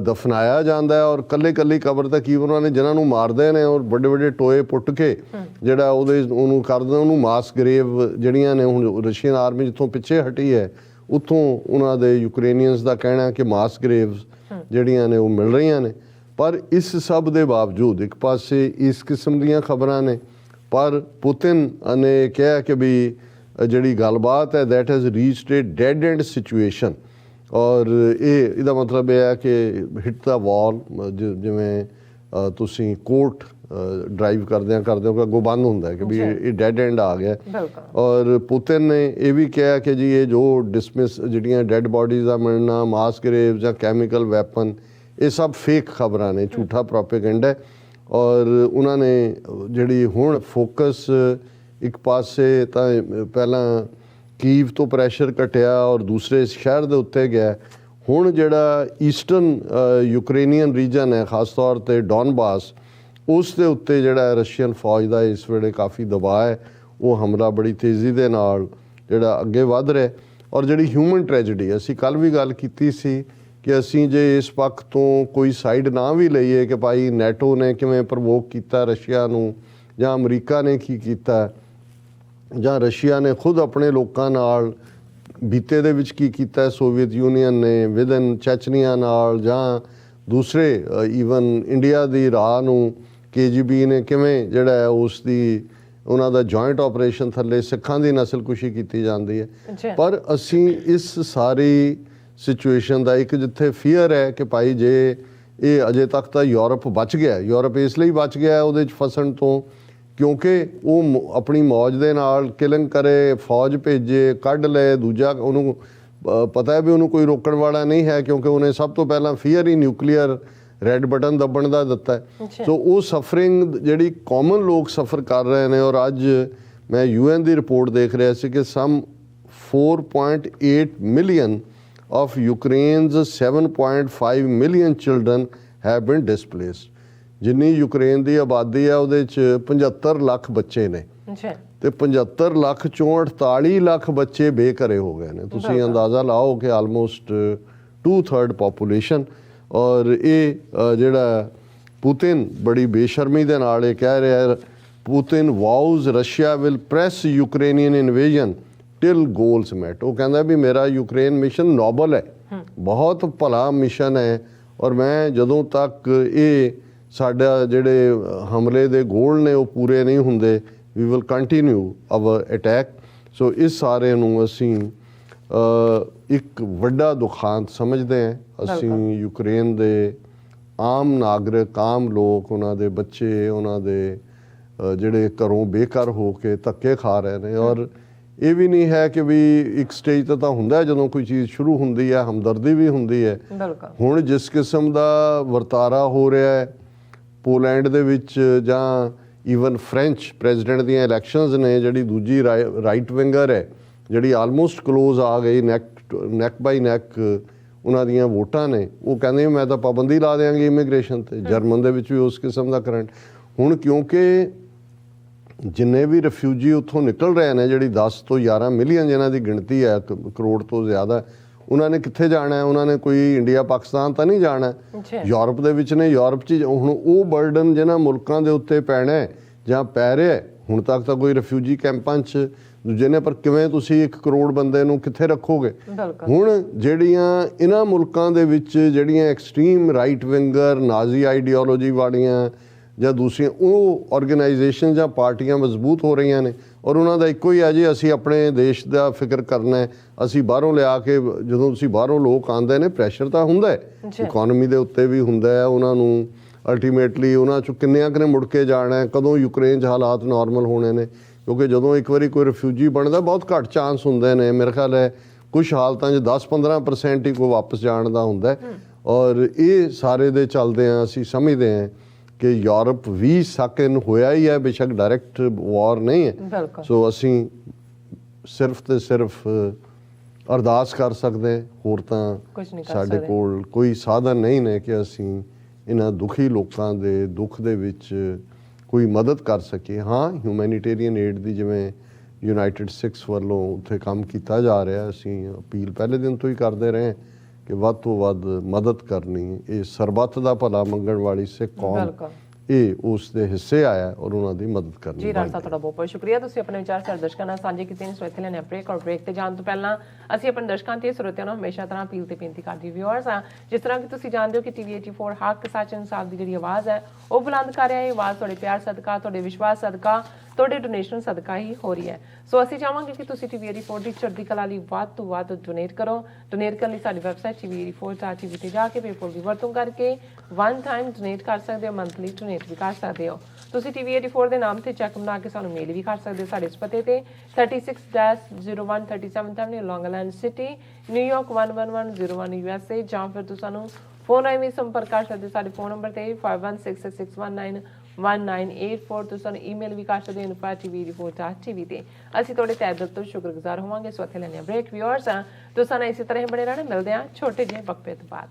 ਦਫਨਾਇਆ ਜਾਂਦਾ ਹੈ, ਔਰ ਕੱਲੀ ਕਬਰ ਤੱਕ ਹੀ ਉਹਨਾਂ ਨੇ ਜਿਹਨਾਂ ਨੂੰ ਮਾਰਦੇ ਨੇ ਔਰ ਵੱਡੇ ਟੋਏ ਪੁੱਟ ਕੇ ਜਿਹੜਾ ਉਹਨੂੰ ਕਰਦੇ, ਉਹਨੂੰ ਮਾਸ ਗ੍ਰੇਵ ਜਿਹੜੀਆਂ ਨੇ ਹੁਣ ਰਸ਼ੀਅਨ ਆਰਮੀ ਜਿੱਥੋਂ ਪਿੱਛੇ ਹਟੀ ਹੈ ਉੱਥੋਂ ਉਹਨਾਂ ਦੇ ਯੂਕਰੇਨੀਅਨਸ ਦਾ ਕਹਿਣਾ ਕਿ ਮਾਸ ਗ੍ਰੇਵਸ ਜਿਹੜੀਆਂ ਨੇ ਉਹ ਮਿਲ ਰਹੀਆਂ ਨੇ। ਪਰ ਇਸ ਸਭ ਦੇ ਬਾਵਜੂਦ ਇੱਕ ਪਾਸੇ ਇਸ ਕਿਸਮ ਦੀਆਂ ਖਬਰਾਂ ਨੇ, ਪਰ ਪੁਤਿਨ ਨੇ ਕਿਹਾ ਕਿ ਵੀ ਜਿਹੜੀ ਗੱਲਬਾਤ ਹੈ that has reached a dead end situation, ਔਰ ਇਹਦਾ ਮਤਲਬ ਇਹ ਹੈ ਕਿ ਹਿੱਟ ਦਾ ਵਾਲ, ਜਿਵੇਂ ਤੁਸੀਂ ਕੋਰਟ ਡਰਾਈਵ ਕਰਦੇ ਹੋ ਅੱਗੋਂ ਬੰਦ ਹੁੰਦਾ ਕਿ ਵੀ ਇਹ ਡੈਡ ਐਂਡ ਆ ਗਿਆ। ਔਰ ਪੁਤਿਨ ਨੇ ਇਹ ਵੀ ਕਿਹਾ ਕਿ ਜੀ ਇਹ ਜੋ ਡਿਸਮਿਸ ਜਿਹੜੀਆਂ ਡੈਡ ਬਾਡੀਜ਼ ਦਾ ਮਿਲਣਾ, ਮਾਸ ਗ੍ਰੇਵ ਜਾਂ ਕੈਮੀਕਲ ਵੈਪਨ, ਇਹ ਸਭ ਫੇਕ ਖਬਰਾਂ ਨੇ, ਝੂਠਾ ਪ੍ਰੋਪੇਗੈਂਡਾ। ਔਰ ਉਹਨਾਂ ਨੇ ਜਿਹੜੀ ਹੁਣ ਫੋਕਸ ਇੱਕ ਪਾਸੇ ਤਾਂ ਪਹਿਲਾਂ ਕੀਵ ਤੋਂ ਪ੍ਰੈਸ਼ਰ ਘਟਿਆ ਔਰ ਦੂਸਰੇ ਸ਼ਹਿਰ ਦੇ ਉੱਤੇ ਗਿਆ, ਹੁਣ ਜਿਹੜਾ ਈਸਟਰਨ ਯੂਕਰੇਨੀਅਨ ਰੀਜਨ ਹੈ ਖਾਸ ਤੌਰ 'ਤੇ ਡੌਨਬਾਸ, ਉਸ ਦੇ ਉੱਤੇ ਜਿਹੜਾ ਰਸ਼ੀਅਨ ਫੌਜ ਦਾ ਇਸ ਵੇਲੇ ਕਾਫੀ ਦਬਾਅ ਹੈ। ਉਹ ਹਮਲਾ ਬੜੀ ਤੇਜ਼ੀ ਦੇ ਨਾਲ ਜਿਹੜਾ ਅੱਗੇ ਵੱਧ ਰਿਹਾ। ਔਰ ਜਿਹੜੀ ਹਿਊਮਨ ਟ੍ਰੈਜਡੀ, ਅਸੀਂ ਕੱਲ੍ਹ ਵੀ ਗੱਲ ਕੀਤੀ ਸੀ ਕਿ ਅਸੀਂ ਜੇ ਇਸ ਪੱਖ ਤੋਂ ਕੋਈ ਸਾਈਡ ਨਾ ਵੀ ਲਈਏ ਕਿ ਭਾਈ ਨੈਟੋ ਨੇ ਕਿਵੇਂ ਪ੍ਰਵੋਕ ਕੀਤਾ ਰਸ਼ੀਆ ਨੂੰ, ਜਾਂ ਅਮਰੀਕਾ ਨੇ ਕੀ ਕੀਤਾ, ਜਾਂ ਰਸ਼ੀਆ ਨੇ ਖੁਦ ਆਪਣੇ ਲੋਕਾਂ ਨਾਲ ਬੀਤੇ ਦੇ ਵਿੱਚ ਕੀ ਕੀਤਾ, ਸੋਵੀਅਤ ਯੂਨੀਅਨ ਨੇ ਵਿਦਨ ਚੈਚਨੀਆ ਨਾਲ, ਜਾਂ ਦੂਸਰੇ ਈਵਨ ਇੰਡੀਆ ਦੀ ਰਾਹ ਨੂੰ KGB ਨੇ ਕਿਵੇਂ ਜਿਹੜਾ ਹੈ ਉਸ ਦੀ ਉਹਨਾਂ ਦਾ ਜੁਆਇੰਟ ਆਪਰੇਸ਼ਨ ਥੱਲੇ ਸਿੱਖਾਂ ਦੀ ਨਸਲਕੁਸ਼ੀ ਕੀਤੀ ਜਾਂਦੀ ਹੈ। ਪਰ ਅਸੀਂ ਇਸ ਸਾਰੀ ਸਿਚੁਏਸ਼ਨ ਦਾ ਇੱਕ ਜਿੱਥੇ ਫੀਅਰ ਹੈ ਕਿ ਭਾਈ ਜੇ ਇਹ ਅਜੇ ਤੱਕ ਤਾਂ ਯੂਰਪ ਬਚ ਗਿਆ, ਯੂਰਪ ਇਸ ਲਈ ਬਚ ਗਿਆ ਉਹਦੇ 'ਚ ਫਸਣ ਤੋਂ ਕਿਉਂਕਿ ਉਹ ਆਪਣੀ ਮੌਜ ਦੇ ਨਾਲ ਕਿਲਿੰਗ ਕਰੇ, ਫੌਜ ਭੇਜੇ, ਕੱਢ ਲਏ, ਦੂਜਾ ਉਹਨੂੰ ਪਤਾ ਹੈ ਵੀ ਉਹਨੂੰ ਕੋਈ ਰੋਕਣ ਵਾਲਾ ਨਹੀਂ ਹੈ, ਕਿਉਂਕਿ ਉਹਨੇ ਸਭ ਤੋਂ ਪਹਿਲਾਂ ਫੀਅਰ ਹੀ ਨਿਊਕਲੀਅਰ ਰੈੱਡ ਬਟਨ ਦੱਬਣ ਦਾ ਦਿੱਤਾ ਹੈ। ਸੋ ਉਹ ਸਫਰਿੰਗ ਜਿਹੜੀ ਕਾਮਨ ਲੋਕ ਸਫਰ ਕਰ ਰਹੇ ਨੇ। ਔਰ ਅੱਜ ਮੈਂ UN ਦੀ ਰਿਪੋਰਟ ਦੇਖ ਰਿਹਾ ਸੀ ਕਿ ਸਮ 4.8 million of Ukraine's 7.5 million children have been displaced। ਜਿੰਨੀ ਯੂਕਰੇਨ ਦੀ ਆਬਾਦੀ ਹੈ ਉਹਦੇ 'ਚ 75 ਲੱਖ ਬੱਚੇ ਨੇ, ਤੇ 75 ਲੱਖ ਚੋਂ 48 ਲੱਖ ਬੱਚੇ ਬੇਘਰੇ ਹੋ ਗਏ ਨੇ। ਤੁਸੀਂ ਅੰਦਾਜ਼ਾ ਲਾਓ ਕਿ ਆਲਮੋਸਟ 2/3 ਪਾਪੂਲੇਸ਼ਨ। ਔਰ ਇਹ ਜਿਹੜਾ ਪੁਤਿਨ ਬੜੀ ਬੇਸ਼ਰਮੀ ਦੇ ਨਾਲ ਇਹ ਕਹਿ ਰਿਹਾ, Putin vows Russia will press Ukrainian invasion till goals met. ਉਹ ਕਹਿੰਦਾ ਵੀ ਮੇਰਾ ਯੂਕਰੇਨ ਮਿਸ਼ਨ ਨੋਬਲ ਹੈ, ਬਹੁਤ ਭਲਾ ਮਿਸ਼ਨ ਹੈ, ਔਰ ਮੈਂ ਜਦੋਂ ਤੱਕ ਇਹ ਸਾਡਾ ਜਿਹੜੇ ਹਮਲੇ ਦੇ ਗੋਲ ਨੇ ਉਹ ਪੂਰੇ ਨਹੀਂ ਹੁੰਦੇ, we will continue our attack. So ਇਸ ਸਾਰੇ ਨੂੰ ਅਸੀਂ ਇੱਕ ਵੱਡਾ ਦੁਖਾਂਤ ਸਮਝਦੇ ਹਾਂ। ਅਸੀਂ ਯੂਕਰੇਨ ਦੇ ਆਮ ਨਾਗਰਿਕ, ਆਮ ਲੋਕ, ਉਹਨਾਂ ਦੇ ਬੱਚੇ, ਉਹਨਾਂ ਦੇ ਜਿਹੜੇ ਘਰੋਂ ਬੇਘਰ ਹੋ ਕੇ ਧੱਕੇ ਖਾ ਰਹੇ ਨੇ। ਔਰ ਇਹ ਵੀ ਨਹੀਂ ਹੈ ਕਿ ਵੀ ਇੱਕ ਸਟੇਜ ਤੇ ਤਾਂ ਹੁੰਦਾ ਜਦੋਂ ਕੋਈ ਚੀਜ਼ ਸ਼ੁਰੂ ਹੁੰਦੀ ਹੈ ਹਮਦਰਦੀ ਵੀ ਹੁੰਦੀ ਹੈ। ਬਿਲਕੁਲ ਹੁਣ ਜਿਸ ਕਿਸਮ ਦਾ ਵਰਤਾਰਾ ਹੋ ਰਿਹਾ ਹੈ ਪੋਲੈਂਡ ਦੇ ਵਿੱਚ ਜਾਂ ਈਵਨ ਫ੍ਰੈਂਚ ਪ੍ਰੈਜ਼ੀਡੈਂਟ ਦੀਆਂ ਇਲੈਕਸ਼ਨਸ ਨੇ, ਜਿਹੜੀ ਦੂਜੀ ਰਾਈਟ ਵਿੰਗਰ ਹੈ ਜਿਹੜੀ ਆਲਮੋਸਟ ਕਲੋਜ਼ ਆ ਗਈ, ਨੈਕ ਬਾਈ ਨੈਕ ਉਹਨਾਂ ਦੀਆਂ ਵੋਟਾਂ ਨੇ, ਉਹ ਕਹਿੰਦੇ ਮੈਂ ਤਾਂ ਪਾਬੰਦੀ ਲਾ ਦਿਆਂਗੀ ਇਮੀਗ੍ਰੇਸ਼ਨ ਤੇ। ਜਰਮਨ ਦੇ ਵਿੱਚ ਵੀ ਉਸ ਕਿਸਮ ਦਾ ਕਰੰਟ। ਹੁਣ ਕਿਉਂਕਿ ਜਿੰਨੇ ਵੀ ਰਿਫਿਊਜੀ ਉੱਥੋਂ ਨਿਕਲ ਰਹੇ ਨੇ, ਜਿਹੜੀ 10 ਤੋਂ 11 ਮਿਲੀਅਨ ਜਿਨ੍ਹਾਂ ਦੀ ਗਿਣਤੀ ਹੈ, ਕਰੋੜ ਤੋਂ ਜ਼ਿਆਦਾ, ਉਹਨਾਂ ਨੇ ਕਿੱਥੇ ਜਾਣਾ ਹੈ? ਉਹਨਾਂ ਨੇ ਕੋਈ ਇੰਡੀਆ ਪਾਕਿਸਤਾਨ ਤਾਂ ਨਹੀਂ ਜਾਣਾ, ਯੂਰਪ ਦੇ ਵਿੱਚ ਨੇ। ਯੂਰਪ 'ਚ ਹੁਣ ਉਹ ਬਰਡਨ ਜਿਹਨਾਂ ਮੁਲਕਾਂ ਦੇ ਉੱਤੇ ਪੈਣਾ ਹੈ ਜਾਂ ਪੈ ਰਿਹਾ, ਹੁਣ ਤੱਕ ਤਾਂ ਕੋਈ ਰਿਫਿਊਜੀ ਕੈਂਪਾਂ 'ਚ ਦੂਜੇ ਨੇ, ਪਰ ਕਿਵੇਂ ਤੁਸੀਂ 1 ਕਰੋੜ ਬੰਦੇ ਨੂੰ ਕਿੱਥੇ ਰੱਖੋਗੇ? ਹੁਣ ਜਿਹੜੀਆਂ ਇਹਨਾਂ ਮੁਲਕਾਂ ਦੇ ਵਿੱਚ ਜਿਹੜੀਆਂ ਐਕਸਟ੍ਰੀਮ ਰਾਈਟ ਵਿੰਗਰ ਨਾਜ਼ੀ ਆਈਡੀਓਲੋਜੀ ਵਾਲੀਆਂ ਜਾਂ ਦੂਸਰੀਆਂ ਉਹ ਆਰਗੇਨਾਈਜੇਸ਼ਨ ਜਾਂ ਪਾਰਟੀਆਂ ਮਜ਼ਬੂਤ ਹੋ ਰਹੀਆਂ ਨੇ, ਔਰ ਉਹਨਾਂ ਦਾ ਇੱਕੋ ਹੀ ਹੈ ਜੀ ਅਸੀਂ ਆਪਣੇ ਦੇਸ਼ ਦਾ ਫਿਕਰ ਕਰਨਾ ਹੈ। ਅਸੀਂ ਬਾਹਰੋਂ ਲਿਆ ਕੇ, ਜਦੋਂ ਤੁਸੀਂ ਬਾਹਰੋਂ ਲੋਕ ਆਉਂਦੇ ਨੇ ਪ੍ਰੈਸ਼ਰ ਤਾਂ ਹੁੰਦਾ ਹੈ, ਇਕੋਨਮੀ ਦੇ ਉੱਤੇ ਵੀ ਹੁੰਦਾ ਹੈ, ਉਹਨਾਂ ਨੂੰ ਅਲਟੀਮੇਟਲੀ ਉਹਨਾਂ 'ਚੋਂ ਕਿੰਨਿਆਂ ਕੁ ਨੇ ਮੁੜ ਕੇ ਜਾਣਾ ਹੈ, ਕਦੋਂ ਯੂਕਰੇਨ 'ਚ ਹਾਲਾਤ ਨਾਰਮਲ ਹੋਣੇ ਨੇ। ਕਿਉਂਕਿ ਜਦੋਂ ਇੱਕ ਵਾਰੀ ਕੋਈ ਰਿਫਿਊਜੀ ਬਣਦਾ ਬਹੁਤ ਘੱਟ ਚਾਂਸ ਹੁੰਦੇ ਨੇ, ਮੇਰੇ ਖਿਆਲ ਹੈ ਕੁਛ ਹਾਲਤਾਂ 'ਚ 10-15% ਹੀ ਕੋਈ ਵਾਪਸ ਜਾਣ ਦਾ ਹੁੰਦਾ ਹੈ। ਔਰ ਇਹ ਸਾਰੇ ਦੇ ਚੱਲਦੇ ਹਾਂ ਅਸੀਂ ਸਮਝਦੇ ਹਾਂ ਕਿ ਯੂਰਪ ਵੀ ਸਕਿਨ ਹੋਇਆ ਹੀ ਹੈ, ਬੇਸ਼ੱਕ ਡਾਇਰੈਕਟ ਵਾਰ ਨਹੀਂ ਹੈ। ਸੋ ਅਸੀਂ ਸਿਰਫ ਤੇ ਸਿਰਫ ਅਰਦਾਸ ਕਰ ਸਕਦੇ, ਹੋਰ ਤਾਂ ਸਾਡੇ ਕੋਲ ਕੋਈ ਸਾਧਨ ਨਹੀਂ ਨੇ ਕਿ ਅਸੀਂ ਇਹਨਾਂ ਦੁਖੀ ਲੋਕਾਂ ਦੇ ਦੁੱਖ ਦੇ ਵਿੱਚ ਕੋਈ ਮਦਦ ਕਰ ਸਕੀਏ। ਹਾਂ, ਹਿਊਮੈਨੀਟੇਰੀਅਨ ਏਡ ਦੀ ਜਿਵੇਂ ਯੂਨਾਈਟਿਡ ਸਿੱਖਸ ਵੱਲੋਂ ਉੱਥੇ ਕੰਮ ਕੀਤਾ ਜਾ ਰਿਹਾ, ਅਸੀਂ ਅਪੀਲ ਪਹਿਲੇ ਦਿਨ ਤੋਂ ਹੀ ਕਰਦੇ ਰਹੇ ਕਿ ਵੱਧ ਤੋਂ ਵੱਧ ਮਦਦ ਕਰਨੀ। ਇਹ ਸਰਬੱਤ ਦਾ ਭਲਾ ਮੰਗਣ ਵਾਲੀ ਸਿੱਖ ਕੌਮ ਇਹ ਉਸ ਦੇ ਹਿੱਸੇ ਆਇਆ ਔਰ ਉਹਨਾਂ ਦੀ ਮਦਦ ਕਰਨੀ। ਜੀ ਰਾਜ ਸਾਹਿਬ, ਤੁਹਾਡਾ ਬਹੁਤ ਬਹੁਤ ਸ਼ੁਕਰੀਆ। ਤੁਸੀਂ ਆਪਣੇ ਵਿਚਾਰ ਸਾਡੇ ਦਰਸ਼ਕਾਂ ਨਾਲ ਸਾਂਝੇ ਕੀਤੇ ਨੇ। ਸੋ ਇੱਥੇ ਲੈਣੇ ਬ੍ਰੇਕ, ਔਰ ਬ੍ਰੇਕ ਤੇ ਜਾਣ ਤੋਂ ਪਹਿਲਾਂ ਅਸੀਂ ਆਪਣੇ ਦਰਸ਼ਕਾਂ ਤੇ ਸਰੋਤਿਆਂ ਨੂੰ ਹਮੇਸ਼ਾ ਤਰ੍ਹਾਂ ਅਪੀਲ ਤੇ ਬੇਨਤੀ ਕਰਦੇ ਵਿਊਅਰਸ ਆ, ਜਿਸ ਤਰ੍ਹਾਂ ਕਿ ਤੁਸੀਂ ਜਾਣਦੇ ਹੋ ਕਿ ਟੀਵੀ 84 ਹੱਕ ਸੱਚ ਇਨਸਾਫ ਦੀ ਜਿਹੜੀ ਆਵਾਜ਼ ਹੈ ਉਹ ਬੁਲੰਦ ਕਰ ਰਿਹਾ ਹੈ। ਇਹ ਆਵਾਜ਼ ਤੁਹਾਡੇ ਪਿਆਰ ਸਦਕਾ, ਤੁਹਾਡੇ ਵਿਸ਼ਵਾਸ ਸਦਕਾ, ਤੁਹਾਡੇ ਡੋਨੇਸ਼ਨ ਸਦਕਾ ਹੀ ਹੋ ਰਹੀ ਹੈ। ਸੋ ਅਸੀਂ ਚਾਹਾਂਗੇ ਕਿ ਤੁਸੀਂ ਟੀਵੀ 84 ਦੀ ਚੜ੍ਹਦੀ ਕਲਾ ਲਈ ਵੱਧ ਤੋਂ ਵੱਧ ਡੋਨੇਟ ਕਰੋ। ਡੋਨੇਟ ਕਰਨ ਲਈ ਸਾਡੀ ਵੈਬਸਾਈਟ tv84.tv ਤੇ ਜਾ ਕੇ ਪੇਪਲ ਦੀ ਵਰਤੋਂ ਕਰਕੇ ਵਨ ਟਾਈਮ ਡੋਨੇਟ ਕਰ ਸਕਦੇ ਹੋ, ਮੰਥਲੀ ਡੋਨੇਟ ਵੀ ਕਰ ਸਕਦੇ ਹੋ। ਤੁਸੀਂ ਟੀਵੀ 84 ਦੇ ਨਾਮ ਤੇ ਚੈੱਕ ਬਣਾ ਕੇ ਸਾਨੂੰ ਮੇਲ ਵੀ ਕਰ ਸਕਦੇ ਹੋ ਸਾਡੇ ਇਸ ਪਤੇ ਤੇ 36-0137 ਲੌਂਗ ਆਈਲੈਂਡ ਸਿਟੀ, ਨਿਊਯਾਰਕ 11101 USA, ਜਾਂ ਫਿਰ ਤੁਸੀਂ ਸਾਨੂੰ ਫੋਨ ਰਾਹੀਂ ਵੀ ਸੰਪਰਕ ਕਰ ਸਕਦੇ ਸਾਡੇ ਫੋਨ ਨੰਬਰ ਤੇ 516661911984। ਤੁਸੀਂ ਸਾਨੂੰ ਈਮੇਲ ਵੀ ਕਰ ਸਕਦੇ ਹੋ info@tv84.tv ਤੇ। ਅਸੀਂ ਤੁਹਾਡੇ ਤਹਿ ਦਿਲ ਤੋਂ ਸ਼ੁਕਰਗੁਜ਼ਾਰ ਹੋਵਾਂਗੇ। ਸੋ ਇੱਥੇ ਲੈਣੇ ਬ੍ਰੇਕ ਵਿਊਅਰਸ, ਤੁਸੀਂ ਸਾਨੂੰ ਇਸੇ ਤਰ੍ਹਾਂ ਹੀ ਬਣੇ ਰਹਿਣਾ। ਮਿਲਦੇ ਹਾਂ ਛੋਟੇ ਜਿਹੇ ਵਕਫੇ ਤੋਂ ਬਾਅਦ।